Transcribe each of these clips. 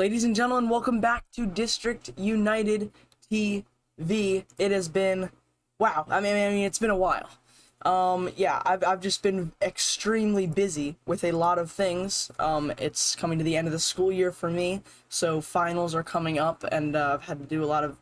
Ladies and gentlemen, welcome back to District United TV. It has been, wow, I mean, it's been a while. Yeah, I've just been extremely busy with a lot of things. It's coming to the end of the school year for me, so finals are coming up, and I've had to do a lot of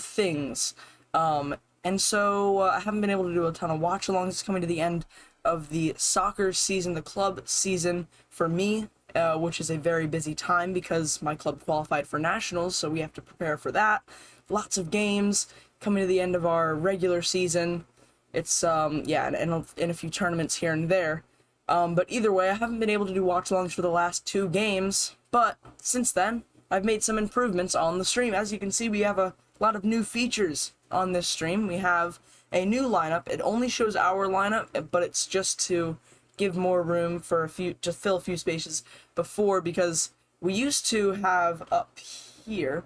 things. And so I haven't been able to do a ton of watch-alongs. It's coming to the end of the soccer season, the club season for me, which is a very busy time because my club qualified for nationals, so we have to prepare for that. Lots of games coming to the end of our regular season. It's, yeah, and a few tournaments here and there. But either way, I haven't been able to do watch-alongs for the last 2 games, but since then, I've made some improvements on the stream. As you can see, we have a lot of new features on this stream. We have a new lineup. It only shows our lineup, but it's just to give more room for to fill a few spaces before, because we used to have up here,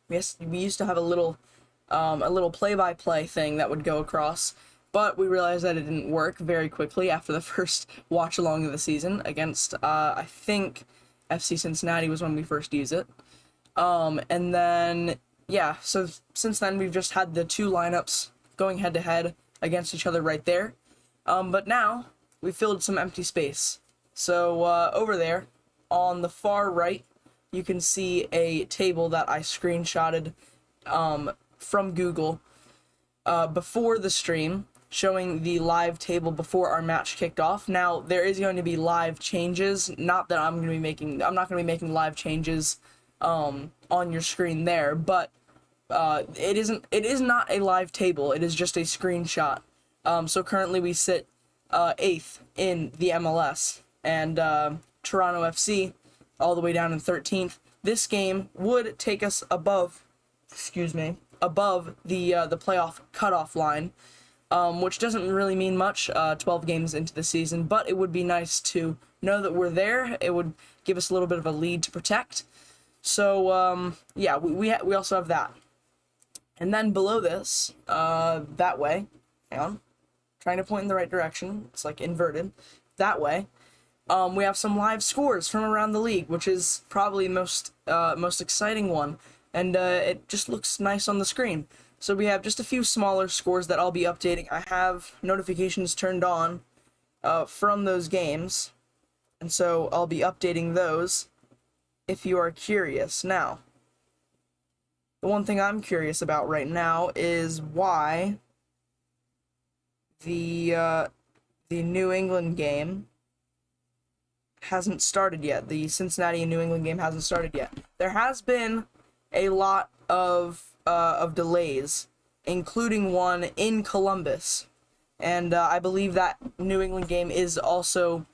yes, we used to have a little play-by-play thing that would go across, but we realized that it didn't work very quickly after the first watch-along of the season against, I think FC Cincinnati was when we first used it. And then, yeah, so since then we've just had the 2 lineups going head-to-head against each other right there. But now we filled some empty space. So over there on the far right, you can see a table that I screenshotted from Google before the stream, showing the live table before our match kicked off. Now there is going to be live changes. Not that I'm not going to be making live changes on your screen there, but it is not a live table. It is just a screenshot. So currently we sit 8th in the MLS, and Toronto FC all the way down in 13th. This game would take us above the playoff cutoff line, which doesn't really mean much 12 games into the season, but it would be nice to know that we're there. It would give us a little bit of a lead to protect. So yeah, we also have that. And then below this, that way, hang on, trying to point in the right direction, it's like inverted, that way, we have some live scores from around the league, which is probably most exciting one, and it just looks nice on the screen. So we have just a few smaller scores that I'll be updating. I have notifications turned on from those games, and so I'll be updating those if you are curious. Now, the one thing I'm curious about right now is why the New England game hasn't started yet. The Cincinnati and New England game hasn't started yet. There has been a lot of delays, including one in Columbus, and I believe that New England game is also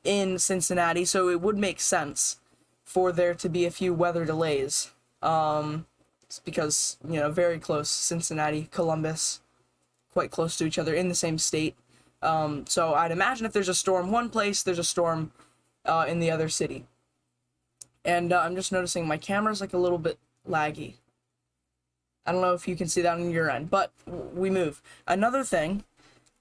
in Cincinnati, so it would make sense for there to be a few weather delays. It's because, you know, very close, Cincinnati, Columbus, quite close to each other in the same state. So I'd imagine if there's a storm one place, there's a storm in the other city. And I'm just noticing my camera's like a little bit laggy. I don't know if you can see that on your end, but we move. Another thing,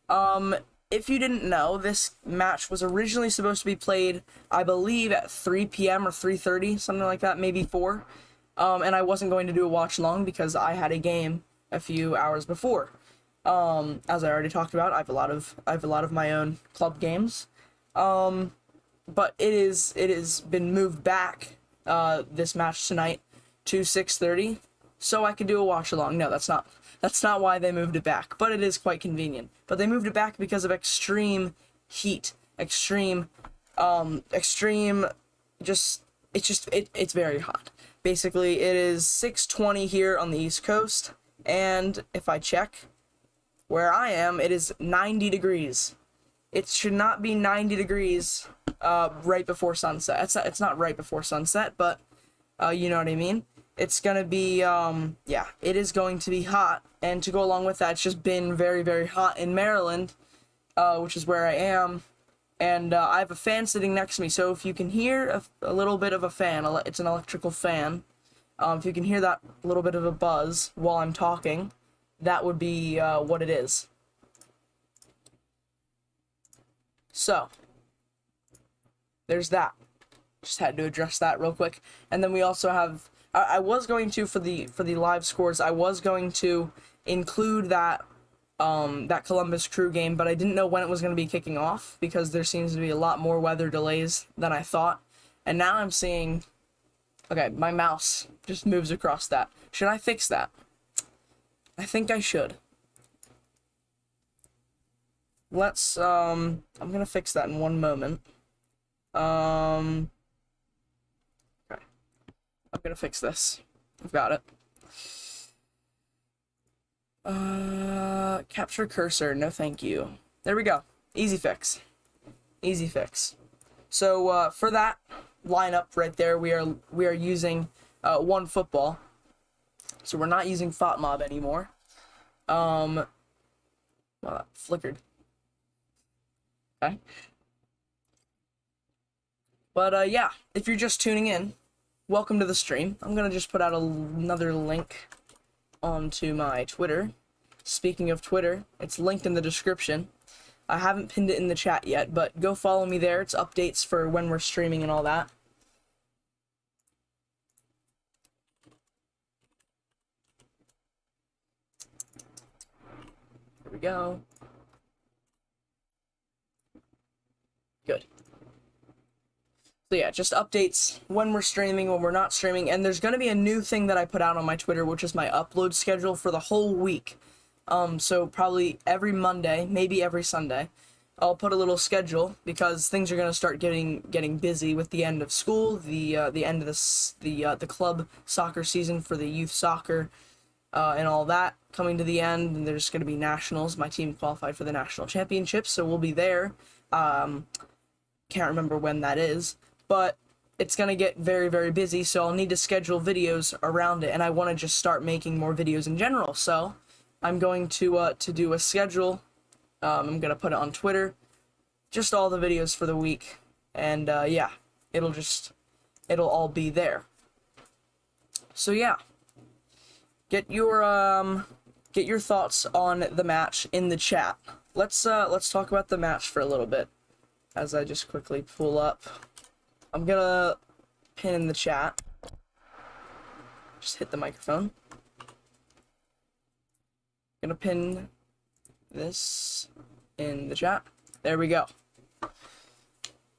if you didn't know, this match was originally supposed to be played, I believe, at 3 p.m. or 3:30, something like that, maybe 4. And I wasn't going to do a watch-along because I had a game a few hours before. As I already talked about, I have a lot of my own club games. But it has been moved back, this match tonight, to 6:30, so I could do a watch-along. No, that's not why they moved it back, but it is quite convenient. But they moved it back because of extreme heat, it's very hot. Basically, it is 6:20 here on the East Coast, and if I check where I am, it is 90 degrees. It should not be 90 degrees right before sunset. It's not right before sunset, but you know what I mean. It's gonna be, yeah, it is going to be hot, and to go along with that, it's just been very, very hot in Maryland, which is where I am, and I have a fan sitting next to me, so if you can hear a little bit of a fan, it's an electrical fan, if you can hear that little bit of a buzz while I'm talking, that would be what it is. So, there's that. Just had to address that real quick. And then we also have, I was going to, for the live scores, I was going to include that that Columbus Crew game, but I didn't know when it was going to be kicking off because there seems to be a lot more weather delays than I thought. And now I'm seeing, okay, my mouse just moves across that. Should I fix that? I think I should. Let's, I'm gonna fix that in one moment. Okay. I'm gonna fix this. I've got it. Capture cursor, no thank you. There we go. Easy fix. Easy fix. So, for that lineup right there, we are using, one football. So we're not using FOTMob anymore. Well, that flickered. Okay. But, yeah, if you're just tuning in, welcome to the stream. I'm gonna just put out another link onto my Twitter. Speaking of Twitter, it's linked in the description. I haven't pinned it in the chat yet, but go follow me there. It's updates for when we're streaming and all that. Here we go. Good. So yeah, just updates when we're streaming, when we're not streaming, and there's going to be a new thing that I put out on my Twitter, which is my upload schedule for the whole week. So probably every Monday, maybe every Sunday, I'll put a little schedule because things are going to start getting busy with the end of school, the end of the club soccer season for the youth soccer, and all that coming to the end, and there's going to be nationals. My team qualified for the national championships, so we'll be there. Can't remember when that is, but it's going to get very, very busy, so I'll need to schedule videos around it, and I want to just start making more videos in general, so I'm going to do a schedule. I'm going to put it on Twitter, just all the videos for the week, and yeah, it'll all be there. So yeah, get your thoughts on the match in the chat. Let's talk about the match for a little bit. As I just quickly pull up, I'm gonna pin in the chat. Just hit the microphone. Gonna pin this in the chat. There we go.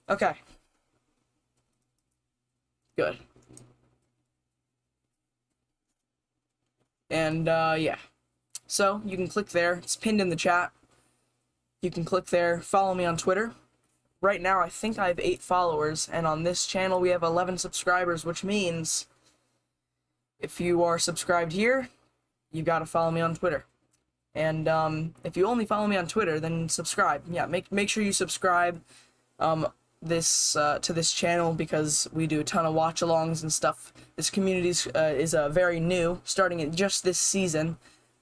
Okay. Good. And yeah. So you can click there. It's pinned in the chat. You can click there. Follow me on Twitter. Right now, I think I have 8 followers, and on this channel, we have 11 subscribers, which means if you are subscribed here, you gotta follow me on Twitter. And if you only follow me on Twitter, then subscribe. Yeah, make sure you subscribe to this channel because we do a ton of watch-alongs and stuff. This community is very new, starting in just this season.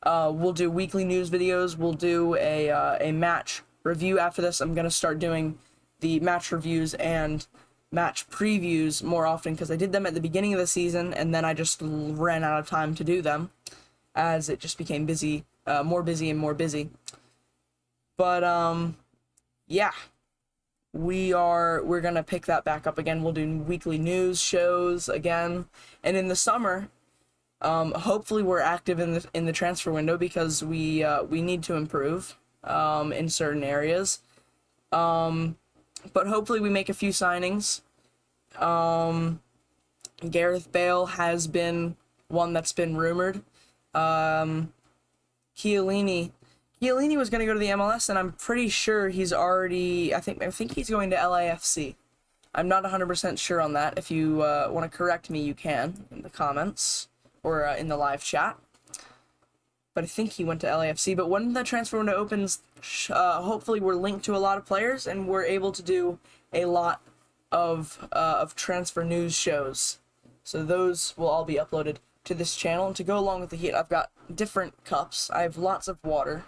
We'll do weekly news videos. We'll do a match review after this. I'm gonna start doing the match reviews and match previews more often because I did them at the beginning of the season and then I just ran out of time to do them as it just became busy, more busy and more busy. But yeah, we're gonna pick that back up again. We'll do weekly news shows again, and in the summer, hopefully we're active in the transfer window because we need to improve in certain areas. But hopefully we make a few signings. Gareth Bale has been one that's been rumored. Chiellini was going to go to the MLS, and I'm pretty sure he's already, I think he's going to LAFC. I'm not 100% sure on that. If you want to correct me, you can in the comments or in the live chat. But I think he went to LAFC. But when the transfer window opens, hopefully we're linked to a lot of players and we're able to do a lot of transfer news shows. So those will all be uploaded to this channel. And to go along with the heat, I've got different cups. I have lots of water.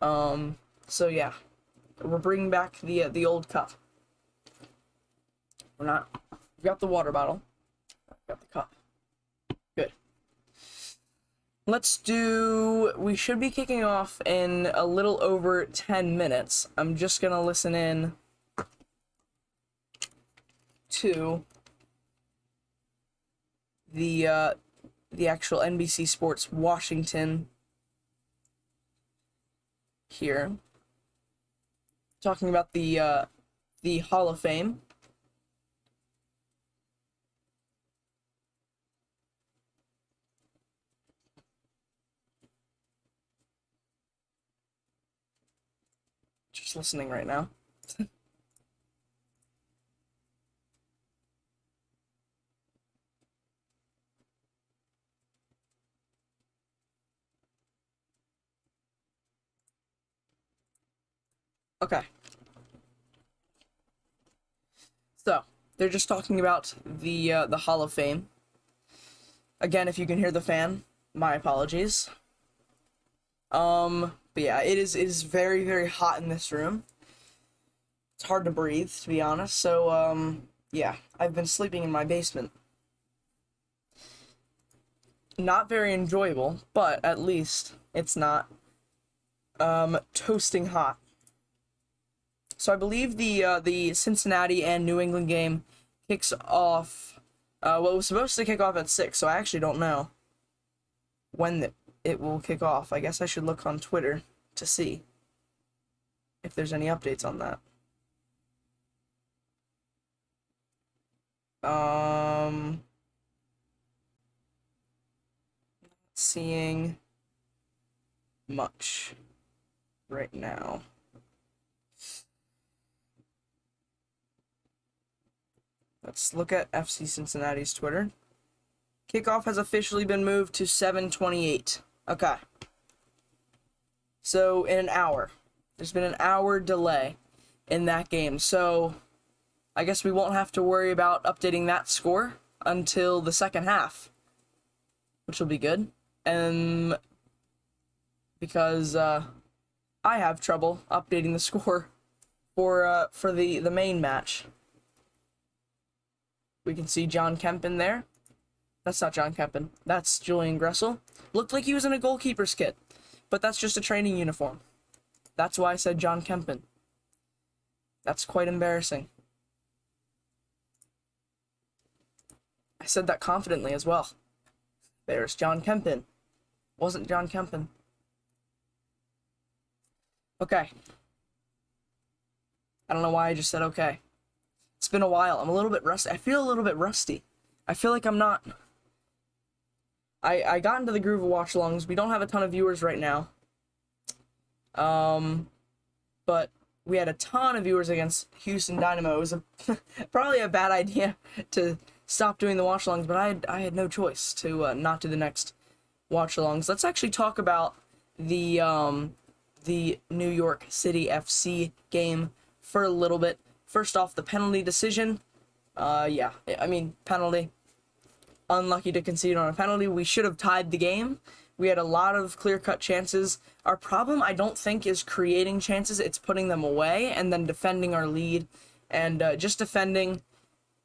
So yeah, we're bringing back the old cup. We've got the water bottle. I've got the cup. Good. We should be kicking off in a little over 10 minutes. I'm just gonna listen in to the actual NBC Sports Washington here, talking about the Hall of Fame. Just listening right now. Okay. So, they're just talking about the Hall of Fame. Again, if you can hear the fan, my apologies. But yeah, it is very, very hot in this room. It's hard to breathe, to be honest. So, yeah, I've been sleeping in my basement. Not very enjoyable, but at least it's not toasting hot. So I believe the Cincinnati and New England game kicks off. Well, it was supposed to kick off at 6, so I actually don't know when it will kick off. I guess I should look on Twitter to see if there's any updates on that. Not seeing much right now. Let's look at FC Cincinnati's Twitter. Kickoff has officially been moved to 7:28. Okay. So, in an hour. There's been an hour delay in that game. So, I guess we won't have to worry about updating that score until the second half, which will be good. And because I have trouble updating the score for the main match. We can see John Kempen there. That's not John Kempen. That's Julian Gressel. Looked like he was in a goalkeeper's kit, but that's just a training uniform. That's why I said John Kempen. That's quite embarrassing. I said that confidently as well. There's John Kempen. Wasn't John Kempen. Okay. I don't know why I just said okay. It's been a while. I'm a little bit rusty. I feel a little bit rusty. I feel like I'm not... I got into the groove of watch-alongs. We don't have a ton of viewers right now. But we had a ton of viewers against Houston Dynamo. It was probably a bad idea to stop doing the watch-alongs, but I had no choice to not do the next watch-alongs. Let's actually talk about the New York City FC game for a little bit. First off, the penalty decision. Yeah, I mean, penalty. Unlucky to concede on a penalty. We should have tied the game. We had a lot of clear-cut chances. Our problem, I don't think, is creating chances. It's putting them away and then defending our lead. And just defending,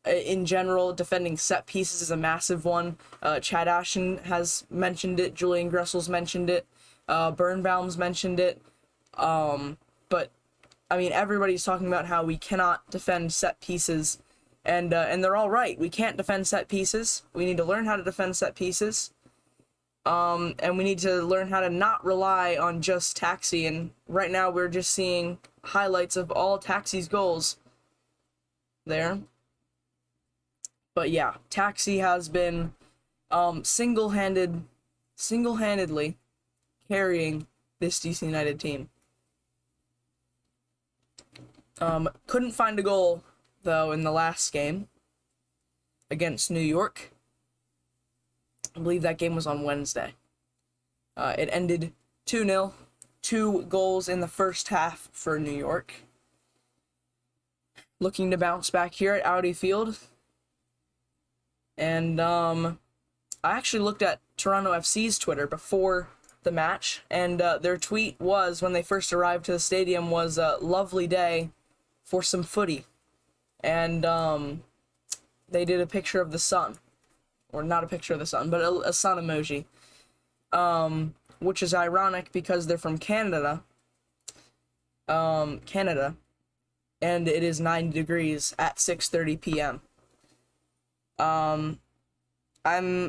in general, defending set pieces is a massive one. Chad Ashton has mentioned it. Julian Gressel's mentioned it. Birnbaum's mentioned it. But I mean, everybody's talking about how we cannot defend set pieces, and they're all right. We can't defend set pieces. We need to learn how to defend set pieces, and we need to learn how to not rely on just Taxi. And right now, we're just seeing highlights of all Taxi's goals there. But yeah, Taxi has been single-handedly carrying this DC United team. Couldn't find a goal, though, in the last game against New York. I believe that game was on Wednesday. It ended 2-0. 2 goals in the first half for New York. Looking to bounce back here at Audi Field. And I actually looked at Toronto FC's Twitter before the match, and their tweet was, when they first arrived to the stadium, was a lovely day for some footy. And they did a picture of the sun, or not a picture of the sun, but a sun emoji, which is ironic because they're from Canada, and it is 90 degrees at 6:30 p.m. Um, I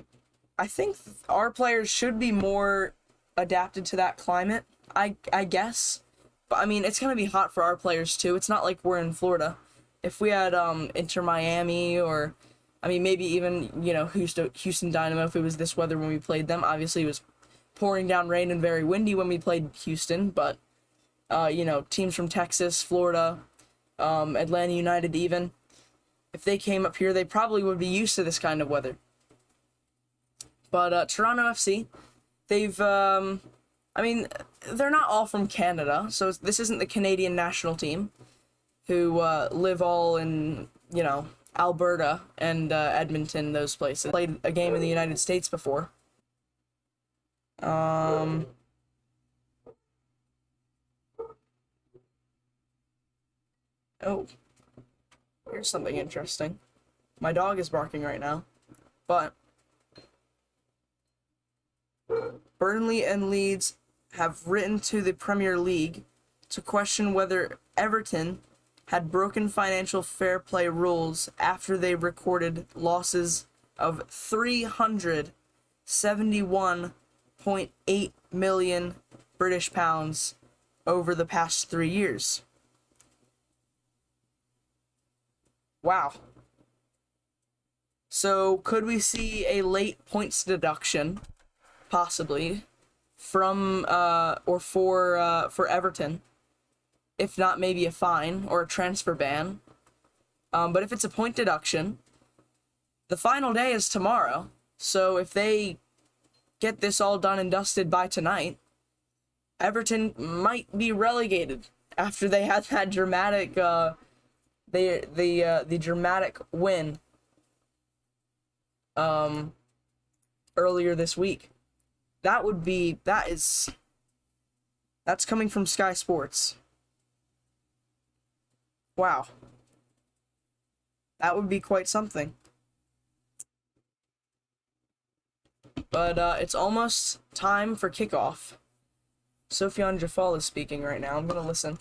think our players should be more adapted to that climate. I guess, but I mean it's gonna be hot for our players too. It's not like we're in Florida. If we had Inter Miami, or I mean maybe even Houston Dynamo, if it was this weather when we played them. Obviously it was pouring down rain and very windy when we played Houston, but teams from Texas, Florida, Atlanta United even, if they came up here, they probably would be used to this kind of weather. But Toronto FC, they've, I mean, they're not all from Canada, so this isn't the Canadian national team, who live all in, Alberta and Edmonton, those places. Played a game in the United States before. Oh, here's something interesting. My dog is barking right now, but Burnley and Leeds have written to the Premier League to question whether Everton had broken financial fair play rules after they recorded losses of £371.8 million British pounds over the past 3 years. Wow. So could we see a late points deduction, possibly, from or for Everton? If not, maybe a fine or a transfer ban. But if it's a point deduction, the final day is tomorrow. So if they get this all done and dusted by tonight, Everton might be relegated after they had that dramatic the dramatic win earlier this week. That's coming from Sky Sports. Wow. That would be quite something. But it's almost time for kickoff. Sofyan Jafal is speaking right now. I'm gonna listen.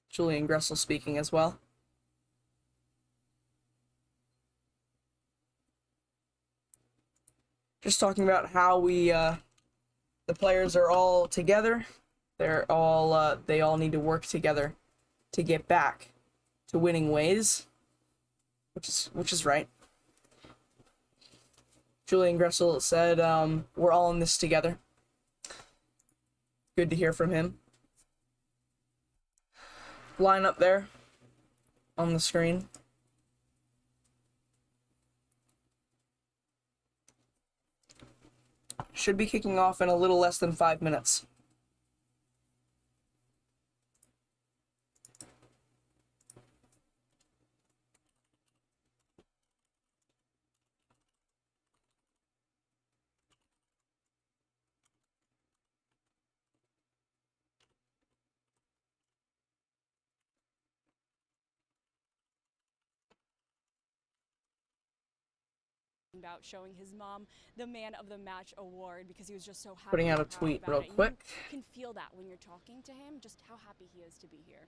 Julian Gressel speaking as well. Just talking about how the players are all together. They all need to work together to get back to winning ways, which is right. Julian Gressel said, "We're all in this together." Good to hear from him. Line up there on the screen. Should be kicking off in a little less than 5 minutes. About showing his mom the Man of the Match award because he was just so happy. Putting out a tweet real quick. You can feel that when you're talking to him, just how happy he is to be here.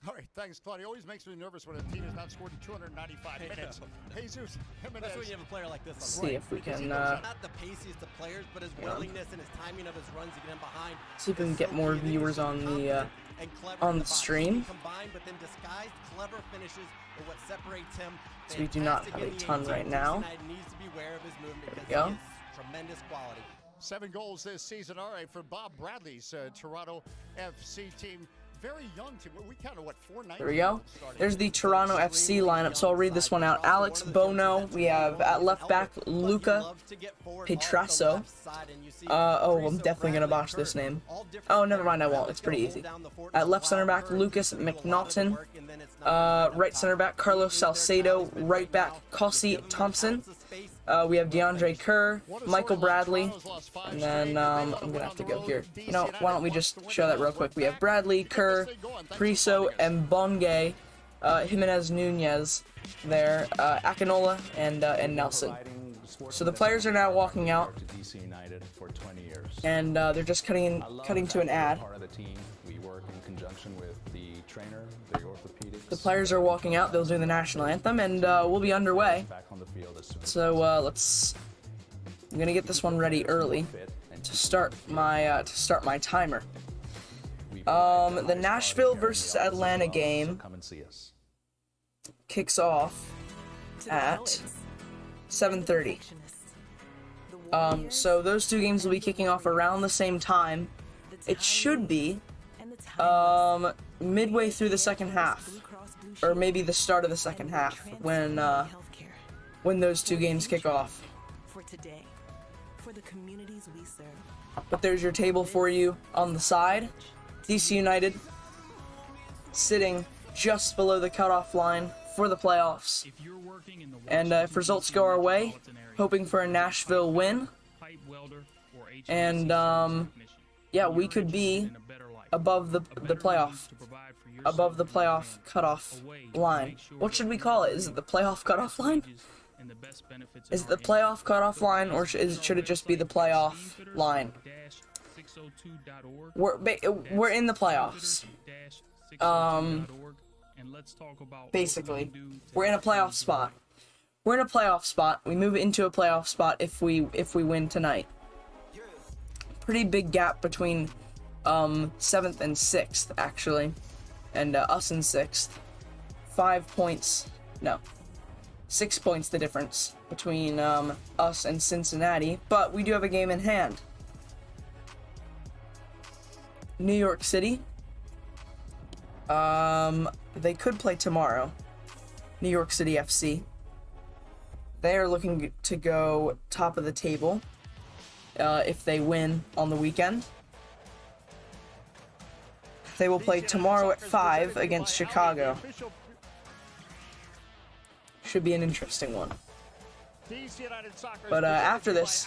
All right, thanks, Claudia. Always makes me nervous when a team has not scored in 295 minutes. Jesus Jimenez. Especially when you have a player like this. See if we can. Not the paciest of players, but his willingness and his timing of his runs to get in behind. See if we can get more viewers on the stream. Combined, but then disguised, clever finishes are what separates him. So we do not have a ton right now. There we go. Tremendous quality. 7 goals this season. All right, for Bob Bradley's Toronto FC team. Very young team. We counted, what, 490? There we go. There's the Toronto FC lineup, so I'll read this one out. Alex Bono. We have at left back Luca Pietrasso. Oh, I'm definitely going to botch this name. Oh, never mind, I won't. It's pretty easy. At left center back, Lucas McNaughton. Right center back, Carlos Salcedo. Right back, Kossi Thompson. We have DeAndre Kerr, Michael Bradley, and then I'm going to have to go here. You know, why don't we just show that real quick. We have Bradley, Kerr, Priso, and Mbonge, Jimenez Nunez there, Akinola, and Nelson. So the players are now walking out, to DC United for 20 years. and they're just cutting to an ad. Part of the team. We work in conjunction with the trainer, the orthopedics. The players are walking out. They'll do the national anthem, and we'll be underway. Back on the field as soon as So I'm gonna get this one ready early to start my timer. The Nashville versus Atlanta game come and see us. kicks off at 7:30. So those two games will be kicking off around the same time. It should be midway through the second half, or maybe the start of the second half when those two games kick off. For today, for the communities we serve. But there's your table for you on the side. DC United sitting just below the cutoff line for the playoffs. And if results go our way, hoping for a Nashville win. And yeah, we could be above the playoff cutoff line. What should we call it? Is it the playoff cutoff line? Is it the playoff cutoff line, or should it just be the playoff line? We're in the playoffs. Basically, we're in a playoff spot. We're in a playoff spot. We move into a playoff spot if we win tonight. Pretty big gap between 7th and 6th actually, and us in 6th. 5 points. No. 6 points the difference between us and Cincinnati, but we do have a game in hand. New York City. They could play tomorrow. New York City FC. They are looking to go top of the table if they win on the weekend. They will play tomorrow at 5 against Chicago. Should be an interesting one. But after this,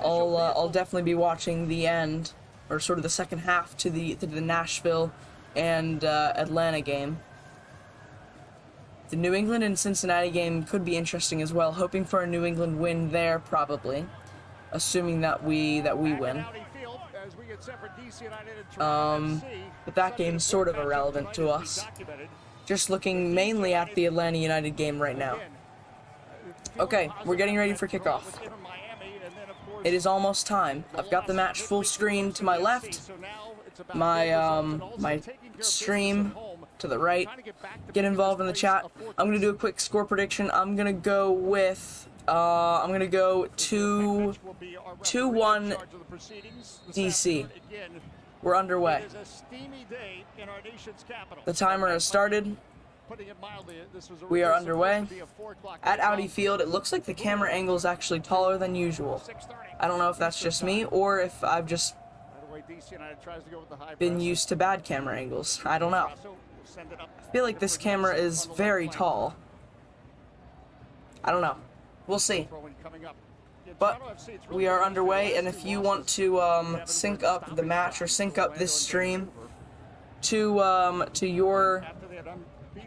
I'll definitely be watching the end, or sort of the second half to the Nashville and Atlanta game. The New England and Cincinnati game could be interesting as well. Hoping for a New England win there, probably, assuming that we win. But that game's sort of irrelevant to us. Just looking mainly at the Atlanta United game right now. Okay, we're getting ready for kickoff. It is almost time. I've got the match full screen to my left, my stream to the right. Get involved in the chat. I'm gonna do a quick score prediction. I'm gonna go with 2-1 DC. We're underway. The timer has started. We are underway. At Audi Field, it looks like the camera angle is actually taller than usual. I don't know if that's just me, or if I've just been used to bad camera angles. I don't know. I feel like this camera is very tall. I don't know. We'll see. But we are underway, and if you want to sync up the match or sync up this stream to your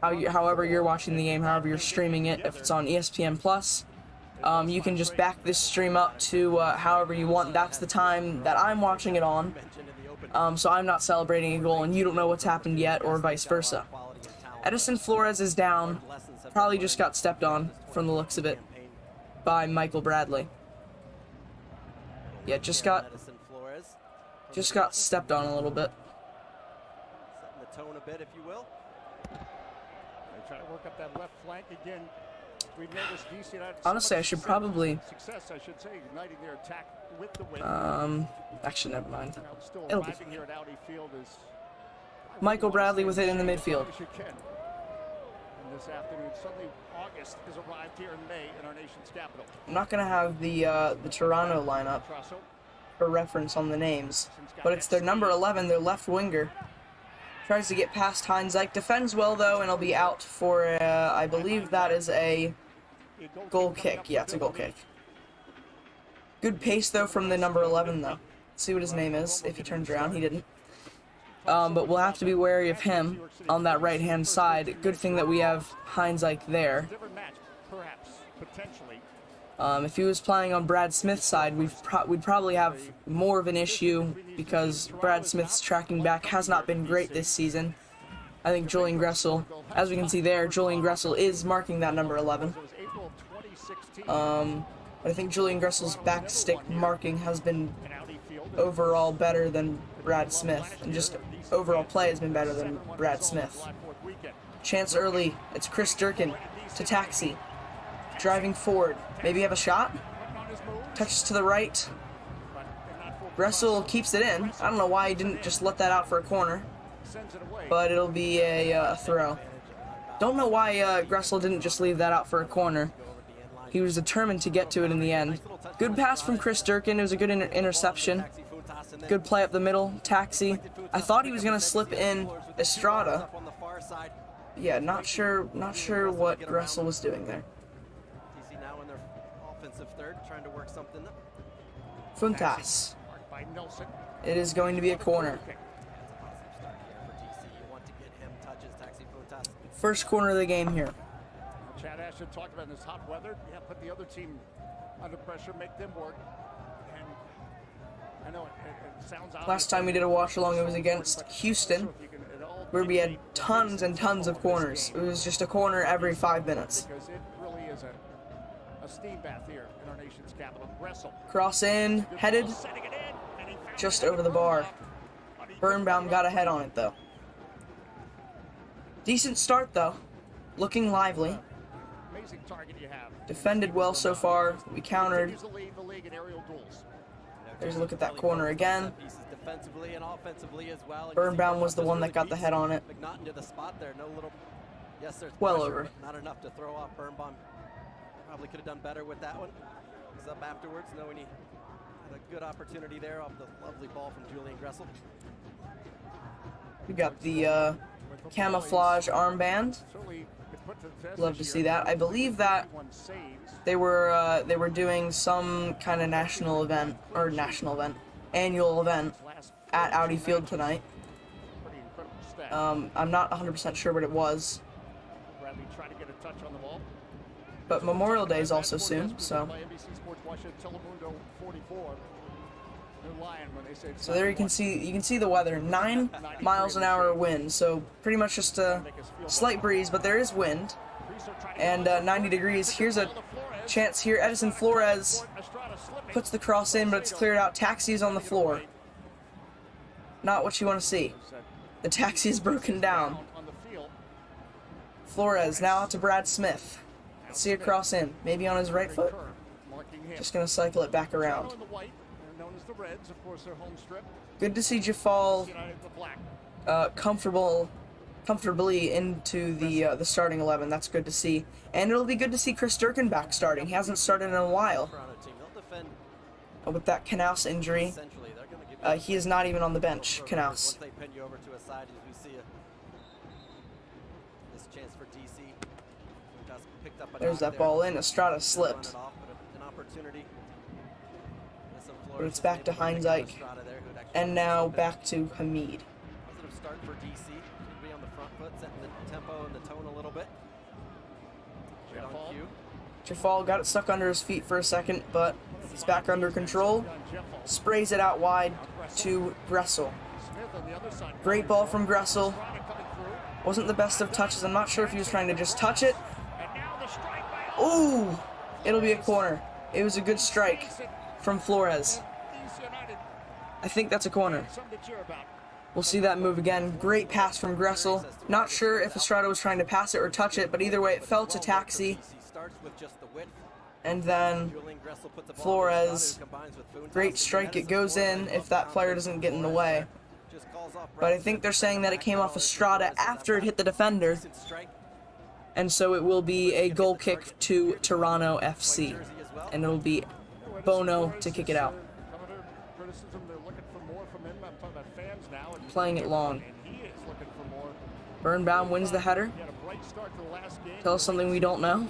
however you're watching the game, however you're streaming it, if it's on ESPN Plus, you can just back this stream up to however you want. That's the time that I'm watching it on, so I'm not celebrating a goal and you don't know what's happened yet, or vice versa. Edison Flores is down, probably just got stepped on from the looks of it by Michael Bradley. Yeah, just got stepped on a little bit. Setting the tone a bit, if you will. They try to work up that left flank again. We've noticed DC United. Honestly, I should probably success, I should say, igniting their attack with the win. Actually, never mind. Still It'll be arriving here at Audi Field is Michael Bradley with it in the midfield. And this afternoon, suddenly August has arrived here in May in our nation's capital. I'm not gonna have the Toronto lineup for reference on the names, but it's their number 11, their left winger. Tries to get past Heinzike, defends well though, and he'll be out for I believe that is a goal kick. Yeah, it's a goal kick. Good pace though from the number 11 though. Let's see what his name is. If he turns around, he didn't. But we'll have to be wary of him on that right-hand side. Good thing that we have Heinzike there. Different match, perhaps, potentially. If he was playing on Brad Smith's side, we'd probably have more of an issue because Brad Smith's tracking back has not been great this season. I think Julian Gressel, as we can see there, Julian Gressel is marking that number 11. But I think Julian Gressel's backstick marking has been overall better than Brad Smith, and just overall play has been better than Brad Smith. Chance early, it's Chris Durkin to Taxi. Driving forward, maybe have a shot? Touches to the right. Gressel keeps it in. I don't know why he didn't just let that out for a corner, but it'll be a throw. Don't know why Gressel didn't just leave that out for a corner. He was determined to get to it in the end. Good pass from Chris Durkin. It was a good interception. Good play up the middle. Taxi. I thought he was going to slip in Estrada. Yeah, not sure what Gressel was doing there. Now in their offensive third, trying to work something up. Funtas. It is going to be a corner. First corner of the game here. Chad Ashton talked about in this hot weather. Yeah, put the other team under pressure, make them work. And I know it sounds obvious. Last time we did a watch along, it was against Houston, where we had tons and tons of corners. It was just a corner every 5 minutes. Because it really is a steam bath here in our nation's capital. Gressel. Cross in, headed, just over the bar. Birnbaum got a head on it though. Decent start though, looking lively. Amazing target you have. Defended well so far. We countered. Continues to lead the league in aerial duels. There's a look at that corner again. Defensively and offensively as well. Birnbaum was the one that got the head on it. McNaughton to the spot there. No little. Yes, there's Well pressure, over. but not enough to throw off Birnbaum. Probably could have done better with that one. He's up afterwards, knowing he had a good opportunity there off the lovely ball from Julian Gressel. We got the camouflage armband. Love to see that. I believe that they were doing some kind of annual event at Audi Field tonight. I'm not 100% sure what it was, but Memorial Day is also soon, so there you can see the weather. 9 miles an hour wind, so pretty much just a slight breeze, but there is wind, and 90 degrees. Here's a chance here. Edison Flores puts the cross in, but it's cleared out. Taxi is on the floor. Not what you want to see. The taxi is broken down. Flores now out to Brad Smith. Let's see a cross in. Maybe on his right foot. Just going to cycle it back around. Good to see Jafal comfortably into the starting 11. That's good to see. And it'll be good to see Chris Durkin back starting. He hasn't started in a while. With that Knaus injury, he is not even on the bench, Knaus. There's that ball in. Estrada slipped. But it's back to Heinzike. And now back to Hamid. Positive start for DC. Should be on the front foot, setting the tempo and the tone a little bit. Jafal got it stuck under his feet for a second, but he's back under control. Sprays it out wide to Gressel. Great ball from Gressel. Wasn't the best of touches. I'm not sure if he was trying to just touch it. Ooh! It'll be a corner. It was a good strike from Flores. I think that's a corner. We'll see that move again. Great pass from Gressel. Not sure if Estrada was trying to pass it or touch it, but either way it fell to Taxi. And then Flores, great strike, it goes in if that player doesn't get in the way. But I think they're saying that it came off Estrada after it hit the defender. And so it will be a goal kick to Toronto FC. And it'll be Bono to kick it out. Playing it long. Birnbaum wins the header. Tell us something we don't know.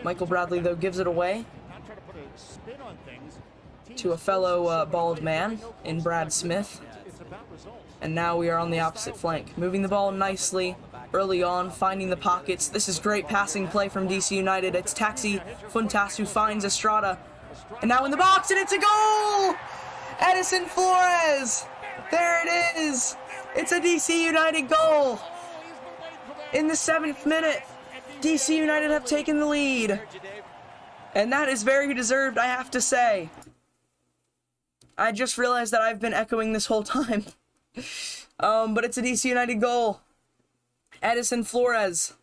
Michael Bradley, though, gives it away to a fellow bald man in Brad Smith. And now we are on the opposite flank. Moving the ball nicely. early on, finding the pockets. This is great passing play from DC United. It's Taxi Funtas who finds Estrada. And now in the box, and it's a goal! Edison Flores! There it is! It's a DC United goal! In the 7th minute, DC United have taken the lead. And that is very deserved, I have to say. I just realized that I've been echoing this whole time. But it's a DC United goal. Edison Flores.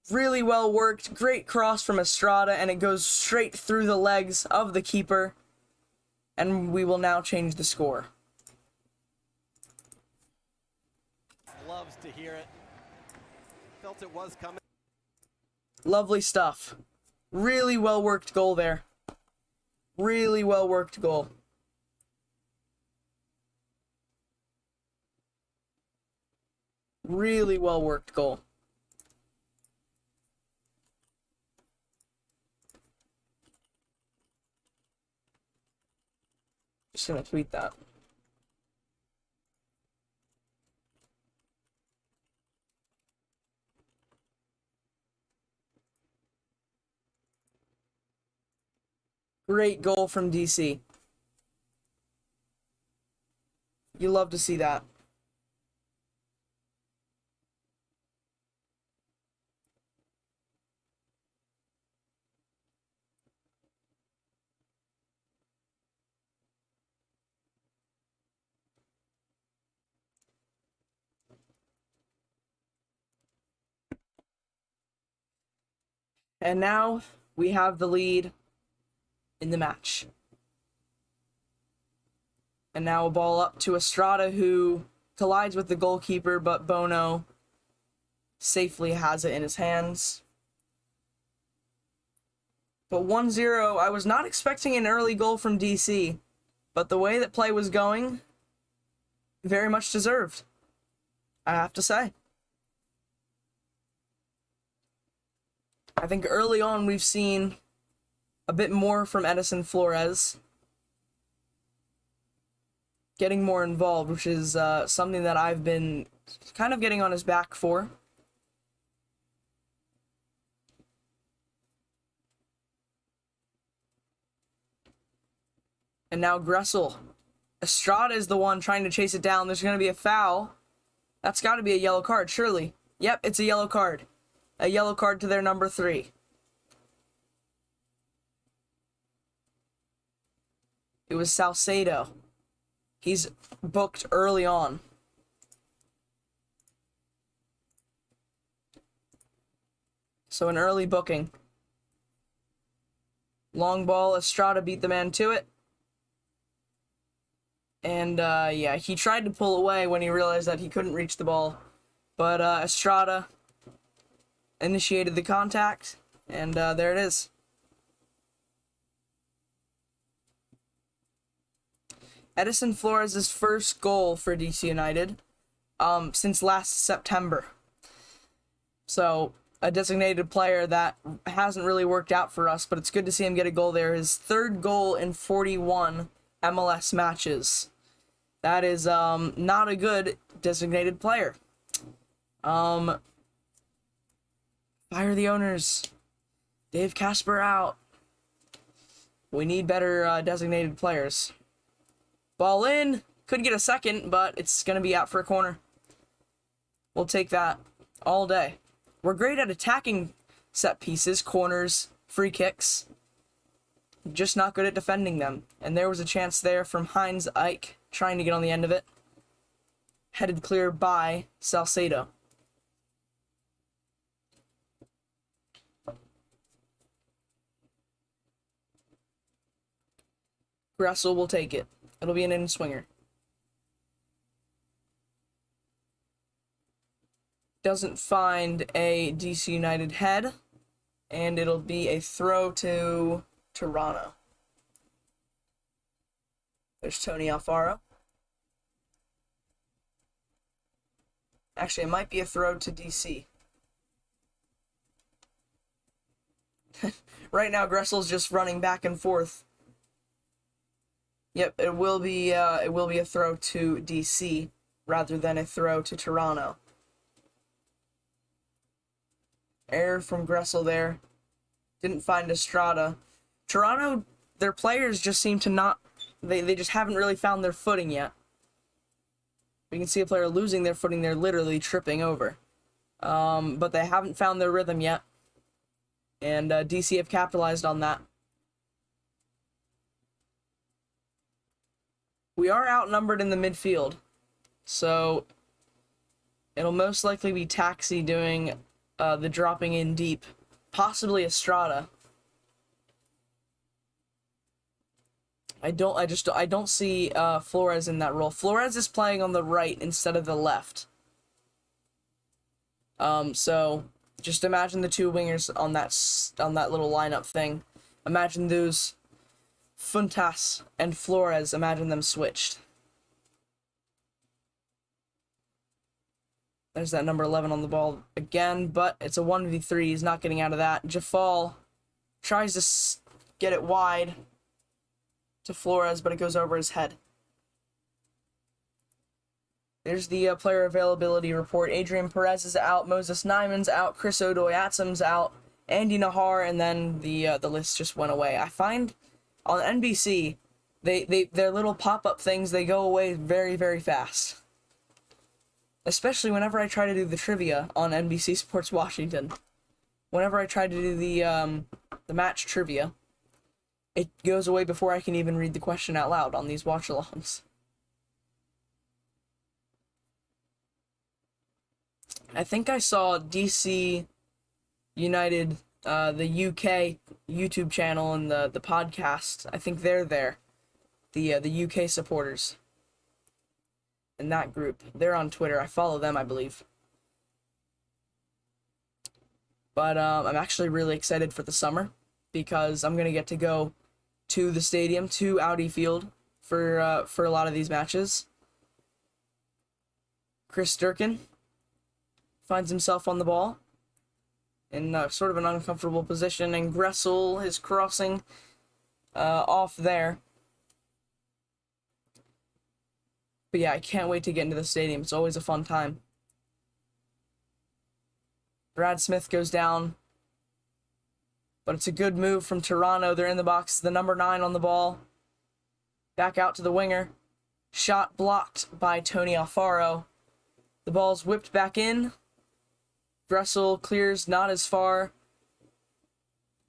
Really well worked. Great cross from Estrada, and it goes straight through the legs of the keeper. And we will now change the score. Loves to hear it. Felt it was coming. Lovely stuff. Really well worked goal there. Really well worked goal. Really well worked goal. Just gonna tweet that. Great goal from DC. You love to see that. And now we have the lead in the match. And now a ball up to Estrada, who collides with the goalkeeper, but Bono safely has it in his hands. But 1-0, I was not expecting an early goal from DC, but the way that play was going, very much deserved, I have to say. I think early on we've seen a bit more from Edison Flores, getting more involved, which is something that I've been kind of getting on his back for. And now Gressel. Estrada is the one trying to chase it down. There's going to be a foul. That's got to be a yellow card, surely. Yep, it's a yellow card. A yellow card to their number 3. It was Salcedo. He's booked early on. So an early booking. Long ball, Estrada beat the man to it. And, yeah, he tried to pull away when he realized that he couldn't reach the ball. But Estrada initiated the contact, and there it is. Edison Flores' first goal for DC United since last September. So, a designated player that hasn't really worked out for us, but it's good to see him get a goal there. His third goal in 41 MLS matches. That is not a good designated player. Fire the owners. Dave Casper out. We need better designated players. Ball in. Could get a second, but it's going to be out for a corner. We'll take that all day. We're great at attacking set pieces, corners, free kicks. Just not good at defending them. And there was a chance there from Heinz Ike trying to get on the end of it. Headed clear by Salcedo. Gressel will take it. It'll be an in-swinger. Doesn't find a DC United head. And it'll be a throw to Toronto. There's Tony Alfaro. Actually, it might be a throw to DC. Right now, Gressel's just running back and forth. Yep, it will be a throw to DC rather than a throw to Toronto. Error from Gressel there. Didn't find Estrada. Toronto, their players just seem to not... They just haven't really found their footing yet. We can see a player losing their footing. They're literally tripping over. But they haven't found their rhythm yet. And DC have capitalized on that. We are outnumbered in the midfield. So it'll most likely be Taxi doing the dropping in deep. Possibly Estrada. I don't see Flores in that role. Flores is playing on the right instead of the left. So just imagine the two wingers on that little lineup thing. Imagine those Funtas and Flores. Imagine them switched. There's that number 11 on the ball again, but it's a 1v3. He's not getting out of that. Jafal tries to get it wide to Flores, but it goes over his head. There's the player availability report. Adrian Perez is out, Moses Nyman's out, Chris Odoyatsum's out, Andy Nahar, and then the list just went away. I find on NBC, their little pop-up things, they go away very, very fast. Especially whenever I try to do the trivia on NBC Sports Washington. Whenever I try to do the match trivia, it goes away before I can even read the question out loud on these watch-alongs. I think I saw DC United, the UK YouTube channel and the podcast. I think they're there. The UK supporters. In that group. They're on Twitter. I follow them, I believe. But I'm actually really excited for the summer because I'm going to get to go to the stadium, to Audi Field, for a lot of these matches. Chris Durkin finds himself on the ball in sort of an uncomfortable position, and Gressel is crossing off there. But yeah, I can't wait to get into the stadium. It's always a fun time. Brad Smith goes down. But it's a good move from Toronto. They're in the box. The number 9 on the ball. Back out to the winger. Shot blocked by Tony Alfaro. The ball's whipped back in. Gressel clears not as far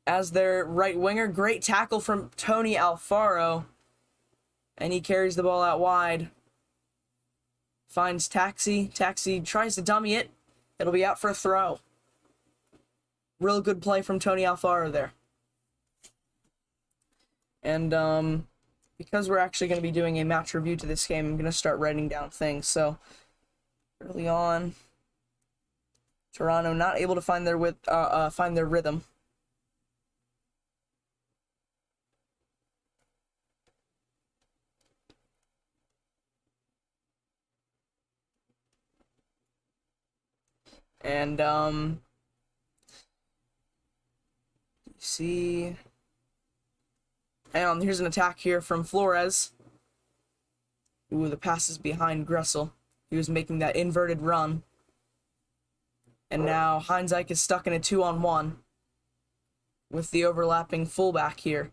as their right winger. Great tackle from Tony Alfaro. And he carries the ball out wide. Finds Taxi. Taxi tries to dummy it. It'll be out for a throw. Real good play from Tony Alfaro there. And because we're actually going to be doing a match review to this game, I'm going to start writing down things. So early on, Toronto not able to find their rhythm. And see. And here's an attack here from Flores. Ooh, the pass is behind Gressel. He was making that inverted run. And now Heinzike is stuck in a 2-on-1 with the overlapping fullback here.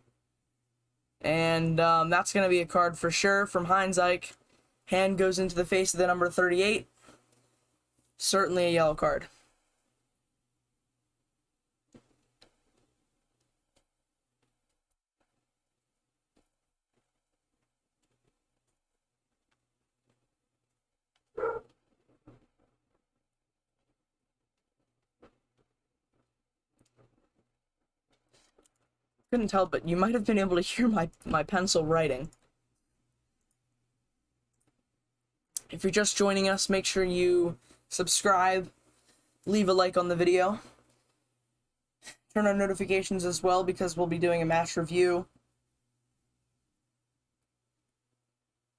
And that's going to be a card for sure from Heinzike. Hand goes into the face of the number 38. Certainly a yellow card. Couldn't tell, but you might have been able to hear my pencil writing. If you're just joining us, make sure you subscribe, leave a like on the video, turn on notifications as well, because we'll be doing a match review,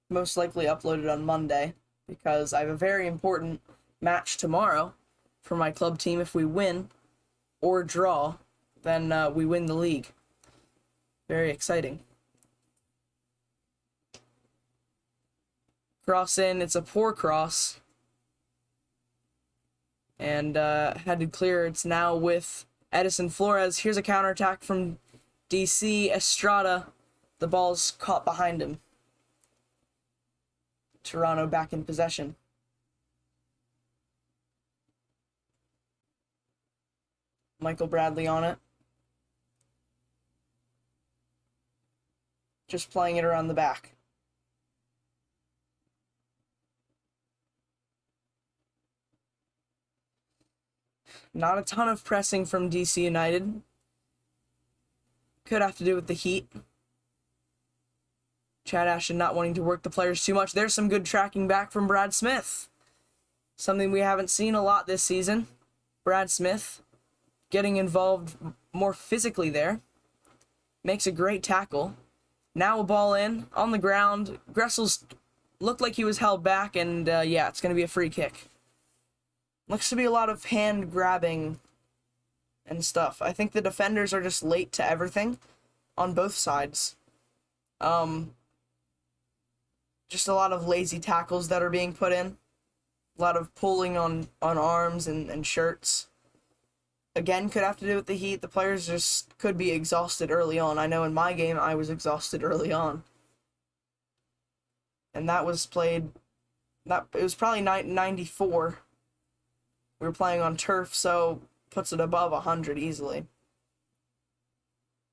most likely uploaded on Monday, because I have a very important match tomorrow for my club team. If we win or draw, then we win the league. Very exciting. Cross in, it's a poor cross. And headed clear, it's now with Edison Flores. Here's a counterattack from DC Estrada. The ball's caught behind him. Toronto back in possession. Michael Bradley on it. Just playing it around the back. Not a ton of pressing from DC United. Could have to do with the heat. Chad Ashton not wanting to work the players too much. There's some good tracking back from Brad Smith. Something we haven't seen a lot this season. Brad Smith getting involved more physically there. Makes a great tackle. Now a ball in, on the ground. Gressel's looked like he was held back, and yeah, it's going to be a free kick. Looks to be a lot of hand grabbing and stuff. I think the defenders are just late to everything on both sides. Just a lot of lazy tackles that are being put in. A lot of pulling on arms and shirts. Again, could have to do with the heat. The players just could be exhausted early on. I know in my game, I was exhausted early on. And that was played... it was probably 94. We were playing on turf, so puts it above 100 easily.